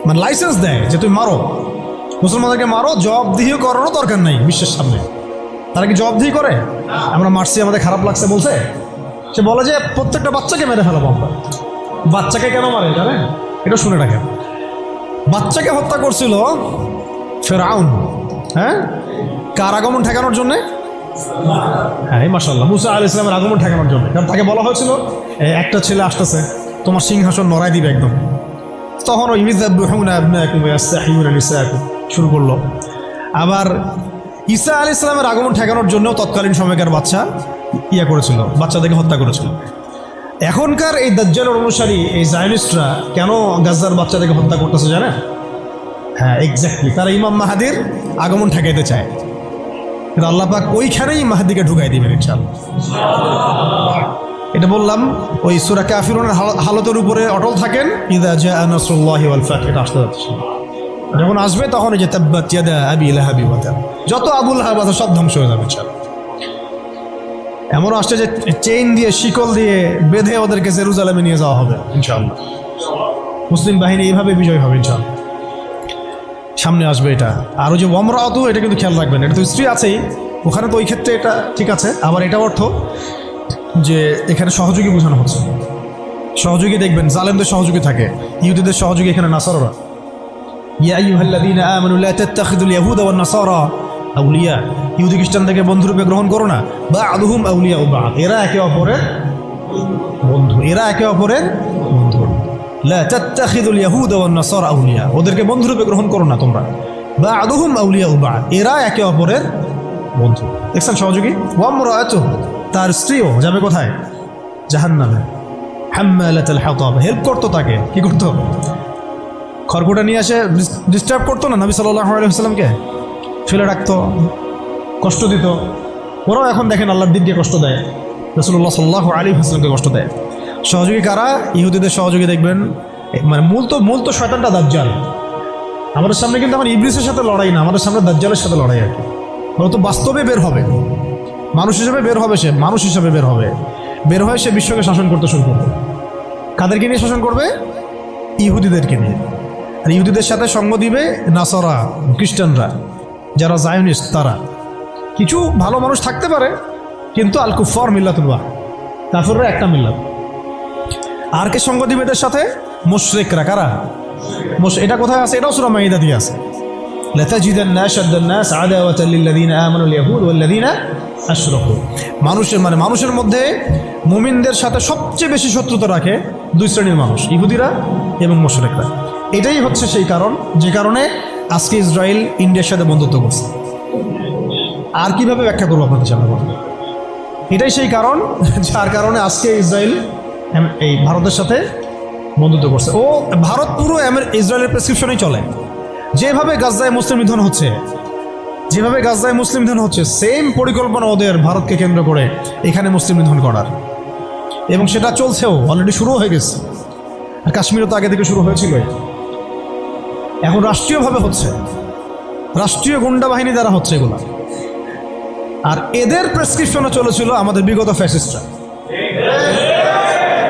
মানে লাইসেন্স দেয় যে তুমি মারো, মুসলমানদেরকে মারো। জবাবদিহিও করারও দরকার নেই বিশ্বের সামনে। তারা কি জবাবদিহি করে? আমরা মারছি, আমাদের খারাপ লাগছে বলছে? সে বলে যে প্রত্যেকটা বাচ্চাকে মেরে ফেলাবো আমরা। বাচ্চাকে কেন মারে জানেন? এটা শুনে রাখেন। বাচ্চাকে হত্যা করছিল ফেরাউন, হ্যাঁ, কার আগমন ঠেকানোর জন্যে? হ্যাঁ, মাশাআল্লাহ, মুসা আলাইহিস সালামের আগমন ঠেকানোর জন্য। কারণ তাকে বলা হয়েছিল একটা ছেলে আসতেছে, তোমার সিংহাসন নড়াই দিবে একদম। তখন ওই ইউযাব্বিহুনা আবনাআকুম ওয়া ইয়াসতাহয়ুনা নিসাআকুম শুরু করলো। আবার ঈসা আলাইহিস সালামের আগমন ঠেকানোর জন্য তৎকালীন সময়কার বাচ্চাদেরকে হত্যা করেছিল। এখনকার এই দাজ্জালের অনুসারী এই জায়নিস্টরা কেন গাজ্জার বাচ্চাদেরকে হত্যা করতেছে জানেন? হ্যাঁ, এক্স্যাক্টলি, তারা ইমাম মাহাদির আগমন ঠেকাইতে চায়। কিন্তু আল্লাহ পাক ওইখানেই মাহাদিকে ঢুকাই দিবেন ইনশাআল্লাহ। এটা বললাম ওই সূরা কাফিরুনের হালতের উপরে অটল থাকেন। ইযা জাআ নাসরুল্লাহি ওয়াল ফাতহ, এটা আসতে যাচ্ছে। যখন আসবে তখন এই যে তাব্বাত ইয়াদা আবি লাহাবি ওয়া তাব, যত আবু লাহাব আছে সব ধ্বংস হয়ে যাবে ইনশাআল্লাহ। এমনও আসছে যে চেইন দিয়ে, শিকল দিয়ে বেঁধে ওদেরকে জেরুজালেমে নিয়ে যাওয়া হবে ইনশাআল্লাহ। মুসলিম বাহিনী এইভাবে বিজয় হবে ইনশাআল্লাহ। সামনে আসবে এটা। আর ওই যে ওয়ামরাতু, এটা কিন্তু খেয়াল রাখবেন, এটা তো স্ত্রী আছেই ওখানে, তো ওই ক্ষেত্রে এটা ঠিক আছে। আবার এটা অর্থ যে এখানে সহযোগী বোঝানো হচ্ছে। সহযোগী দেখবেন জালেমদের সহযোগী থাকে, ইহুদিদের সহযোগী এখানে নাসারারা। ইয়া আইয়ুহাল্লাযীনা আমানু লা তাত্তাখিযুল ইয়াহুদা ওয়ান নাসারা আউলিয়া, ইহুদি খ্রিস্টানদেরকে বন্ধুরূপে গ্রহণ করো না। বা'দুহুম আউলিয়াউ বা'দ, এরা একে অপরের বন্ধু। লা তাত্তাখিযুল ইয়াহুদা ওয়ান নাসারা আউলিয়া, ওদেরকে বন্ধুরূপে গ্রহণ করো না তোমরা। বা'দুহুম আউলিয়াউ বা'দ, এরা একে অপরের বন্ধু। দেখছেন সহযোগী? ওয়া ইমরাতুহু, তার স্ত্রীও যাবে কোথায়? জাহান্নামে। হাম্মালাতুল হাতাব, হেল্প করতো তাকে। কি করতো? খড়কুটা নিয়ে এসে ডিস্টার্ব করতো না নবী সাল্লাল্লাহু আলাইহি ওয়াসাল্লামকে, ফেলে রাখতো, কষ্ট দিত। ওরাও এখন দেখেন আল্লাহর দিনকে কষ্ট দেয়, রাসূলুল্লাহ সাল্লাল্লাহু আলাইহি ওয়াসাল্লামকে কষ্ট দেয়। সহযোগী কারা? ইহুদিদের সহযোগী দেখবেন, মানে মূল তো শয়তানটা দাজ্জাল। আমাদের সামনে কিন্তু আমার ইবলিসের সাথে লড়াই না, আমাদের সামনে দাজ্জালের সাথে লড়াই আর কি। ওরা তো বাস্তবে বের হবে, মানুষ হিসেবে বের হবে, সে মানুষ হিসেবে বের হবে, বের হয়ে সে বিশ্বকে শাসন করতে শুরু করবে। কাদেরকে নিয়ে শাসন করবে? ইহুদিদেরকে নিয়ে। আর ইহুদিদের সাথে সঙ্গ দিবে নাসারা, খ্রিস্টানরা, যারা জায়নিস্ট। তারা কিছু ভালো মানুষ থাকতে পারে, কিন্তু আল কুফার মিল্লাতুল ওয়াহিদ, কাফিররা একটা মিল্লাত। আর কে সঙ্গ দিবে এদের সাথে? মুশরিকরা। কারা? এটা কোথায় আছে? এটাও সূরা মাইদা দিয়ে আছে। লাতাজিদান্না আশাদ্দান-নাস আদাওয়াতাল লিল্লাযীনা আমানুল ইয়াহুদ ওয়াল্লাযীনা আশরাকু। মানুষের মধ্যে মুমিনদের সাথে সবচেয়ে বেশি শত্রুতা রাখে দুই শ্রেণীর মানুষ, ইহুদিরা এবং মুশরিকরা। এটাই হচ্ছে সেই কারণ যে কারণে আজকে ইসরায়েল ইন্ডিয়ার সাথে বন্ধুত্ব করছে। আর কিভাবে ব্যাখ্যা করবো আপনাদের সামনে? এটাই সেই কারণ যার কারণে আজকে ইসরায়েল এই ভারতের সাথে বন্ধুত্ব করছে। ও ভারত পুরো ইসরায়েলের প্রেসক্রিপশনেই চলে। যেভাবে গাজায় মুসলিম নিধন হচ্ছে, সেম পরিকল্পনা ওদের ভারতকে কেন্দ্র করে এখানে মুসলিম নিধন করার, এবং সেটা চলছেও, অলরেডি শুরু হয়ে গেছে। আর কাশ্মীরও তো আগে থেকে শুরু হয়েছিল, এখন রাষ্ট্রীয়ভাবে হচ্ছে, রাষ্ট্রীয় গুন্ডা বাহিনী দ্বারা হচ্ছে এগুলো। আর এদের প্রেসক্রিপশনে চলেছিল আমাদের বিগত ফ্যাসিস্টরা।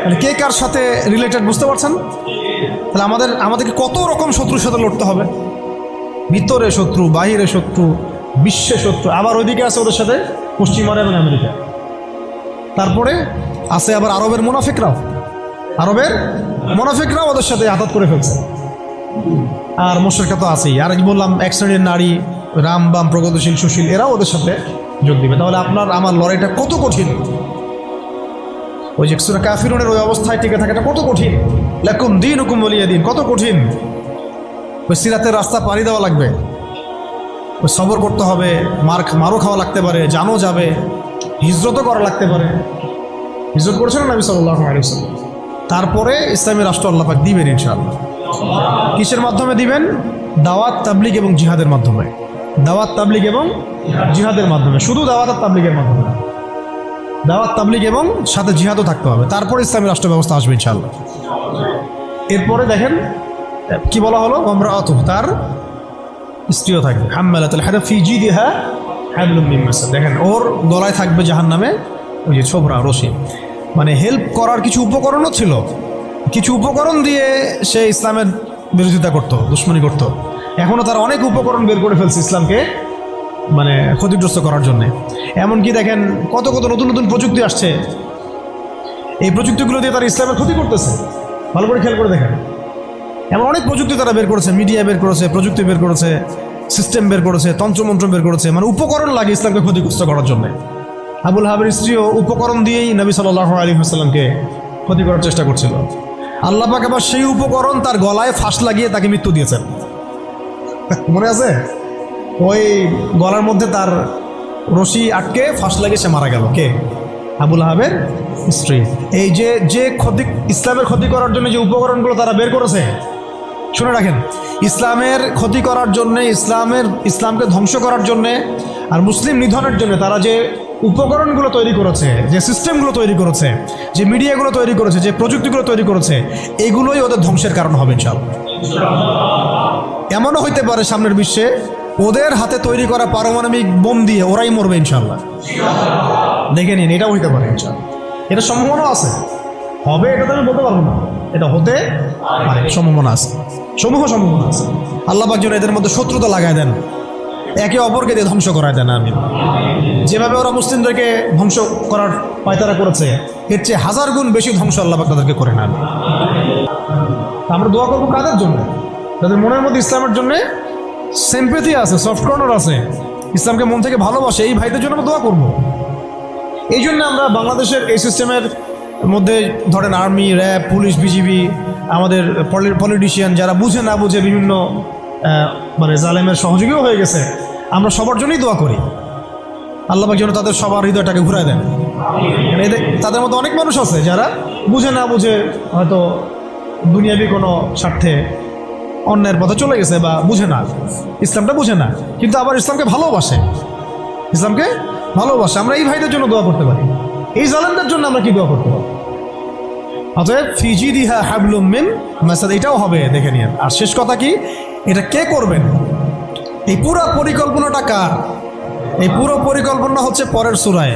মানে কে কার সাথে রিলেটেড বুঝতে পারছেন? তাহলে আমাদেরকে কত রকম শত্রুর সাথে লড়তে হবে, ভিতরে শত্রু, বাহিরে শত্রু, বিশ্বে শত্রু, আবার ওইদিকে আছে ওদের সাথে পশ্চিমারা এবং আমেরিকা। তারপরে আছে আবার আরবের মুনাফিকরাও ওদের সাথে আঘাত করে ফেলছে। আর মুশরিকরা তো আছেই। আর বললাম এক শ্রেণীর নারী, রাম বাম প্রগতিশীল সুশীল, এরাও ওদের সাথে যোগ দিবে। তাহলে আপনার আমার লড়াইটা কত কঠিন! ওই যে সূরা কাফিরুনের ওই অবস্থায় টিকে থাকাটা কত কঠিন। লাকুম দীনুকুম ওয়ালিয়া দীন, কত কঠিন। ওই সিরাতের রাস্তা পাড়ি দেওয়া লাগবে, ওই সবর করতে হবে, মারও খাওয়া লাগতে পারে, জানও যাবে, হিজরতও করা লাগতে পারে। হিজরত করেছেন নবী সাল্লাল্লাহু আলাইহি ওয়াসাল্লাম। তারপরে ইসলামী রাষ্ট্র আল্লাহ পাক দিবেন ইনশাআল্লাহ। কিসের মাধ্যমে দিবেন? দাওয়াত, তাবলীগ এবং জিহাদের মাধ্যমে। দাওয়াত, তাবলীগ এবং জিহাদের মাধ্যমে, শুধু দাওয়াত আর তাবলীগের মাধ্যমে না, দাওয়াত, তাবলীগ এবং সাথে জিহাদও থাকতে হবে। তারপরে ইসলামী রাষ্ট্র ব্যবস্থা আসবে ইনশাআল্লাহ। এরপরে দেখেন কি বলা হলো, ওমরাআতুহু, তার স্ত্রীও থাকবে। হাম্মালাতুল হাতাব ফি জিদিহা হাবলুম মিন মাসাদ। দেখেন ওর গলায় থাকবে জাহান্নামে ওই যে ছোবরা, রশি। মানে হেল্প করার কিছু উপকরণও ছিল, কিছু উপকরণ দিয়ে সে ইসলামের বিরোধিতা করত, দুশ্মনী করত। এখনও তারা অনেক উপকরণ বের করে ফেলছে ইসলামকে মানে ক্ষতিগ্রস্ত করার জন্য। এমনকি দেখেন কত নতুন নতুন প্রযুক্তি আসছে, এই প্রযুক্তিগুলো দিয়ে তারা ইসলামের ক্ষতি করতেছে। ভালো করে খেয়াল করে দেখেন, এমন অনেক প্রযুক্তি তারা বের করেছে, মিডিয়া বের করেছে, প্রযুক্তি বের করেছে, সিস্টেম বের করেছে, তন্ত্রমন্ত্র বের করেছে, মানে উপকরণ লাগে ইসলামকে ক্ষতিগ্রস্ত করার জন্য। আবুল আহাবের স্ত্রীও উপকরণ দিয়েই নবী সাল্লাল্লাহু আলাইহি ওয়াসাল্লামকে ক্ষতি করার চেষ্টা করছিল। আল্লাহ পাক আবার সেই উপকরণ তার গলায় ফাঁস লাগিয়ে তাকে মৃত্যু দিয়েছেন, মনে আছে? ওই গলার মধ্যে তার রশি আটকে ফাঁস লাগিয়ে সে মারা গেল। কে? আবুল আহাবের স্ত্রী। এই যে ক্ষতি, ইসলামের ক্ষতি করার জন্য যে উপকরণগুলো তারা বের করেছে, শুনে রাখেন, ইসলামের ক্ষতি করার জন্যে, ইসলামকে ধ্বংস করার জন্যে আর মুসলিম নিধনের জন্য তারা যে উপকরণগুলো তৈরি করেছে, যে সিস্টেমগুলো তৈরি করেছে, যে মিডিয়াগুলো তৈরি করেছে, যে প্রযুক্তিগুলো তৈরি করেছে, এগুলোই ওদের ধ্বংসের কারণ হবে ইনশাআল্লাহ। এমনও হইতে পারে সামনের বিশ্বে ওদের হাতে তৈরি করা পারমাণবিক বোম দিয়ে ওরাই মরবে ইনশাআল্লাহ। দেখে নিন, এটাও হইতে পারে ইনশাআল্লাহ। এটা সম্ভাবনা আছে, হবে এটা তো আমি বলতে পারবো না, এটা হতে পারে, সম্ভাবনা আছে, সম্ভাবনা আছে। আল্লাহ পাক যেন এদের মধ্যে শত্রুতা লাগায় দেন, একে অপরকে দিয়ে ধ্বংস করায় দেন। আমি যেভাবে ওরা মুসলিমদেরকে ধ্বংস করার পায়তারা করেছে, এর চেয়ে 1000 গুণ বেশি ধ্বংস আল্লাহ পাক তাদেরকে করে নেন। আমরা দোয়া করবো কাদের জন্য? যাদের মনের মধ্যে ইসলামের জন্য সিম্প্যাথি আছে, সফট কর্নার আছে, ইসলামকে মন থেকে ভালোবাসে, এই ভাইদের জন্য আমরা দোয়া করবো। এই জন্য আমরা বাংলাদেশের এই সিস্টেমের মধ্যে ধরেন আর্মি, র্যাব, পুলিশ, বিজিবি, আমাদের পলিটিশিয়ান যারা বুঝে না বুঝে বিভিন্ন মানে জালেমের সহযোগীও হয়ে গেছে, আমরা সবার জন্যই দোয়া করি আল্লাহ পাক যেন তাদের সবার হৃদয়টাকে ঘুরায় দেন। তাদের মধ্যে অনেক মানুষ আছে যারা বুঝে না বুঝে হয়তো দুনিয়াবি কোনো স্বার্থে অন্যায়ের পথে চলে গেছে, বা বুঝে না, ইসলামটা বুঝে না, কিন্তু আবার ইসলামকে ভালোবাসে, আমরা এই ভাইদের জন্য দোয়া করতে পারি। এই জালেমদের জন্য আমরা কি দোয়া করতে পারি? অতএব ফি জিদিহা হাবলুম মিন মাসাদ, এটাও হবে, দেখে নিন। আর শেষ কথা কি, এটা কে করবেন? এই পুরো পরিকল্পনাটা কার? এই পুরো পরিকল্পনা হচ্ছে পরের সূরায়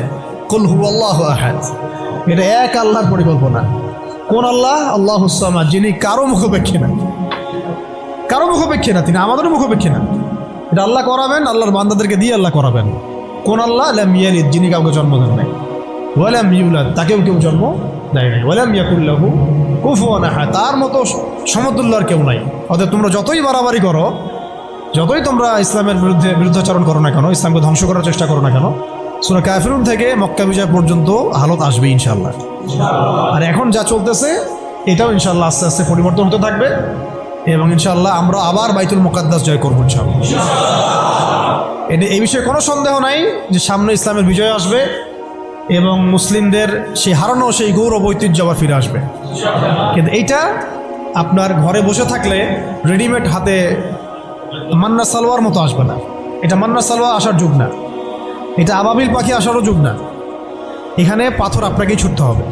কুল হুয়াল্লাহু আহাদ। এটা এক আল্লাহর পরিকল্পনা। কোন আল্লাহ? আল্লাহুস সামাদ, যিনি কারো মুখাপেক্ষী না, তিনি আমাদেরও মুখাপেক্ষী না। এটা আল্লাহ করাবেন, আল্লাহর বান্দাদেরকে দিয়ে আল্লাহ করাবেন। কোন আল্লাহ? লাম ইয়ালিদ, যিনি কাউকে জন্ম দেন নাই, ওয়া লাম ইউলাদ, তাকেও কেউ জন্ম দেয় নাই, ওয়া লাম ইয়াকুল লাহু কুফুয়ান আহাদ, তার মতো সমতুল্য আর কেউ নাই। অতএব তোমরা যতই বাড়াবাড়ি করো, যতই তোমরা ইসলামের বিরুদ্ধাচরণ করো না কেন, ইসলামকে ধ্বংস করার চেষ্টা করো না কেন, সূরা কাফিরুন থেকে মক্কা বিজয় পর্যন্ত হালত আসবে ইনশাআল্লাহ। আর এখন যা চলতেছে এটাও ইনশাআল্লাহ আস্তে আস্তে পরিবর্তন হতে থাকবে এবং ইনশাআল্লাহ আমরা আবার বাইতুল মুকাদ্দাস জয় করবো ইনশাআল্লাহ। এই বিষয়ে কোনো সন্দেহ নাই যে সামনে ইসলামের বিজয় আসবে এবং মুসলিমদের সেই হারানো সেই গৌরব ঐতিহ্য আবার ফিরে আসবে। কিন্তু এইটা আপনার ঘরে বসে থাকলে রেডিমেড হাতে মান্না সালোয়ার মতো আসবে না। এটা মান্না সালোয়ার আসার যুগ না, এটা আবাবিল পাখি আসারও যুগ না। এখানে পাথর আপনাকেই ছুটতে হবে।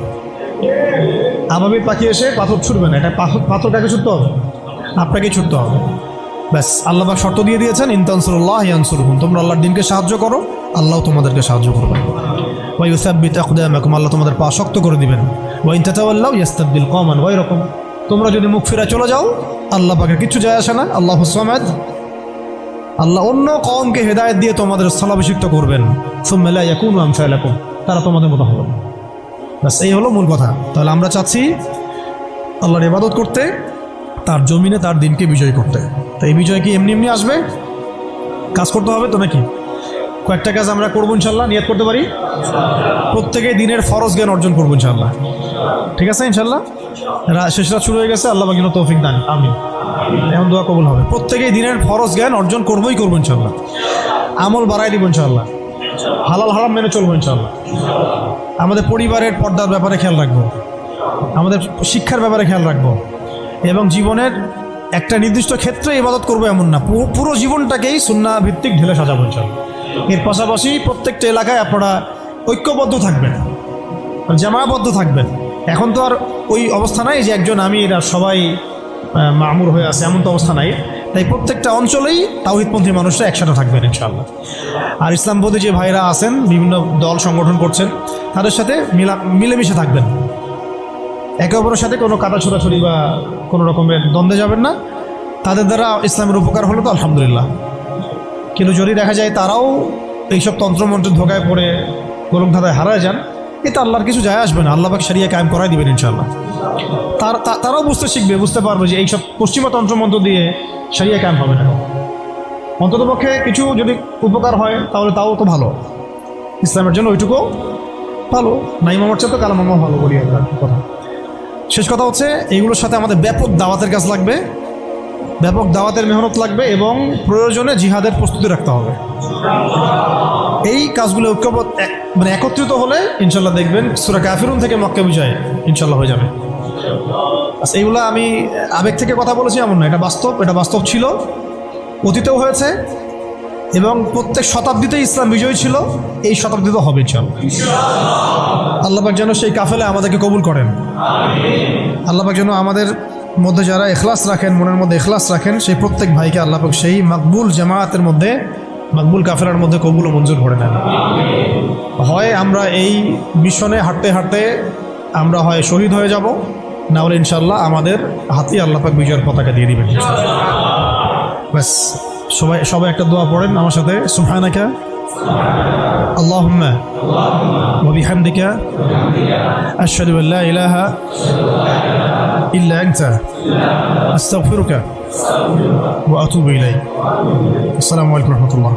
আবাবিল পাখি এসে পাথর ছুটবে না, এটা পাথরটাকে ছুটতে হবে, আপনাকেই ছুটতে হবে। ব্যাস, আল্লাহ পাক শর্ত দিয়ে দিয়েছেন, ইন তানসুরুল্লাহ ইয়ানসুরকুম, তোমরা আল্লাহর দিনকে সাহায্য করো, আল্লাহ তোমাদেরকে সাহায্য করবেন। ওয়া ইউসাব্বিত আকদামাকুম, আল্লাহ তোমাদের পা শক্ত করে দিবেন। ওয়া ইন তাতাওয়াল্লাউ ইস্তাবদিল কওমান গায়রাকুম, তোমরা যদি মুখ ফিরে চলে যাও আল্লাহ পাকের কিচ্ছু যায় আসে না। আল্লাহুস সামাদ, আল্লাহ অন্য কওমকে হেদায়েত দিয়ে তোমাদের স্থলাভিষিক্ত করবেন। সুম্মা লা ইয়াকুনু আমসালাকুম, তারা তোমাদের মতো হবে না। ব্যাস, এই হলো মূল কথা। তাহলে আমরা চাচ্ছি আল্লাহর ইবাদত করতে, তার জমিনে তার দিনকে বিজয় করতে। তো এই বিজয় কি এমনি এমনি আসবে? কাজ করতে হবে তো নাকি? কয়েকটা কাজ আমরা করবো ইনশাল্লাহ, নিয়ত করতে পারি। প্রত্যেকেই দিনের ফরজ জ্ঞান অর্জন করবো ইনশাল্লাহ, ঠিক আছে ইনশাল্লাহ। শেষ রাত শুরু হয়ে গেছে, আল্লাহ পাক যেন তৌফিক দান, আমিন। এখন দোয়া কবুল হবে। প্রত্যেকেই দিনের ফরজ জ্ঞান অর্জন করবোই করবো ইনশাল্লাহ। আমল বাড়াই দিব ইনশাল্লাহ, হালাল হারাম মেনে চলবো ইনশাল্লাহ। আমাদের পরিবারের পর্দার ব্যাপারে খেয়াল রাখবো, আমাদের শিক্ষার ব্যাপারে খেয়াল রাখবো এবং জীবনের একটা নির্দিষ্ট ক্ষেত্রে ইবাদত করবো এমন না, পুরো জীবনটাকেই সুন্নাহ ভিত্তিক ঢেলে সাজাবো ইনশাল্লাহ। এর পাশাপাশি প্রত্যেকটা এলাকায় আপনারা ঐক্যবদ্ধ থাকবেন, জামায়াবদ্ধ থাকবেন। এখন তো আর ওই অবস্থা নাই যে একজন আমির আর সবাই মামুর হয়ে আছে, এমন তো অবস্থা নাই। তাই প্রত্যেকটা অঞ্চলেই তাওহীদপন্থী মানুষরা একসাথে থাকবেন ইনশাআল্লাহ। আর ইসলামপন্থী যে ভাইরা আছেন, বিভিন্ন দল সংগঠন করছেন, তাদের সাথে মিলেমিশে থাকবেন। একে অপরের সাথে কোনো কাটা ছোড়াছড়ি বা কোনো রকমের দ্বন্দ্বে যাবেন না। তাদের দ্বারা ইসলামের উপকার হলো তো আলহামদুলিল্লাহ। কিন্তু যদি দেখা যায় তারাও এইসব তন্ত্রমন্ত্রের ধোকায় পড়ে গোলক ধাঁধায় হারায় যান, এতে আল্লাহর কিছু যায় আসবে না। আল্লাহ পাক শরিয়া কায়েম করাই দিবেন ইনশাআল্লাহ। তারাও বুঝতে শিখবে, বুঝতে পারবে যে এইসব পশ্চিমা তন্ত্রমন্ত্র দিয়ে শরিয়া কায়েম হবে না। অন্ততপক্ষে কিছু যদি উপকার হয় তাহলে তাও তো ভালো, ইসলামের জন্য ওইটুকু ভালো। নাইম আমার চেয়ে তো কালাম আমার ভালো বলি কথা। শেষ কথা হচ্ছে, এইগুলোর সাথে আমাদের ব্যাপক দাওয়াতের কাজ লাগবে, ব্যাপক দাওয়াতের মেহনত লাগবে এবং প্রয়োজনে জিহাদের প্রস্তুতি রাখতে হবে। এই কাজগুলো মানে একত্রিত হলে ইনশাল্লাহ দেখবেন সূরা কাফিরুন থেকে মক্কা বিজয় ইনশাল্লাহ হয়ে যাবে। আচ্ছা, এইগুলো আমি আবেগ থেকে কথা বলেছি এমন না, এটা বাস্তব ছিল, অতীতেও হয়েছে এবং প্রত্যেক শতাব্দীতে ইসলাম বিজয়ী ছিল, এই শতাব্দীতেও হবে ইনশাল্লাহ। আল্লাহ পাক যেন সেই কাফেলায় আমাদেরকে কবুল করেন। আল্লাহ পাক যেন আমাদের মধ্যে যারা ইখলাস রাখেন, মনের মধ্যে ইখলাস রাখেন, সেই প্রত্যেক ভাইকে আল্লাহ পাক সেই মাকবুল জামায়াতের মধ্যে, মাকবুল কাফেলার মধ্যে কবুল ও মঞ্জুর করে নেন। হয় আমরা এই মিশনে হাঁটতে হাঁটতে আমরা হয় শহীদ হয়ে যাব, না হলে ইনশাল্লাহ আমাদের হাতে আল্লাহ পাক বিজয়ের পতাকা দিয়ে দিবেন। ব্যাস, সবাই একটা দোয়া পড়েন আমার সাথে। সুবহানাকা আল্লাহুম্মা ওয়া বিহামদিকা আশহাদু আল্লা ইলাহা ইল্লা আনতা আস্তাগফিরুকা ওয়া আতুবু ইলাইক। আসসালামু আলাইকুম ওয়া রাহমাতুল্লাহ।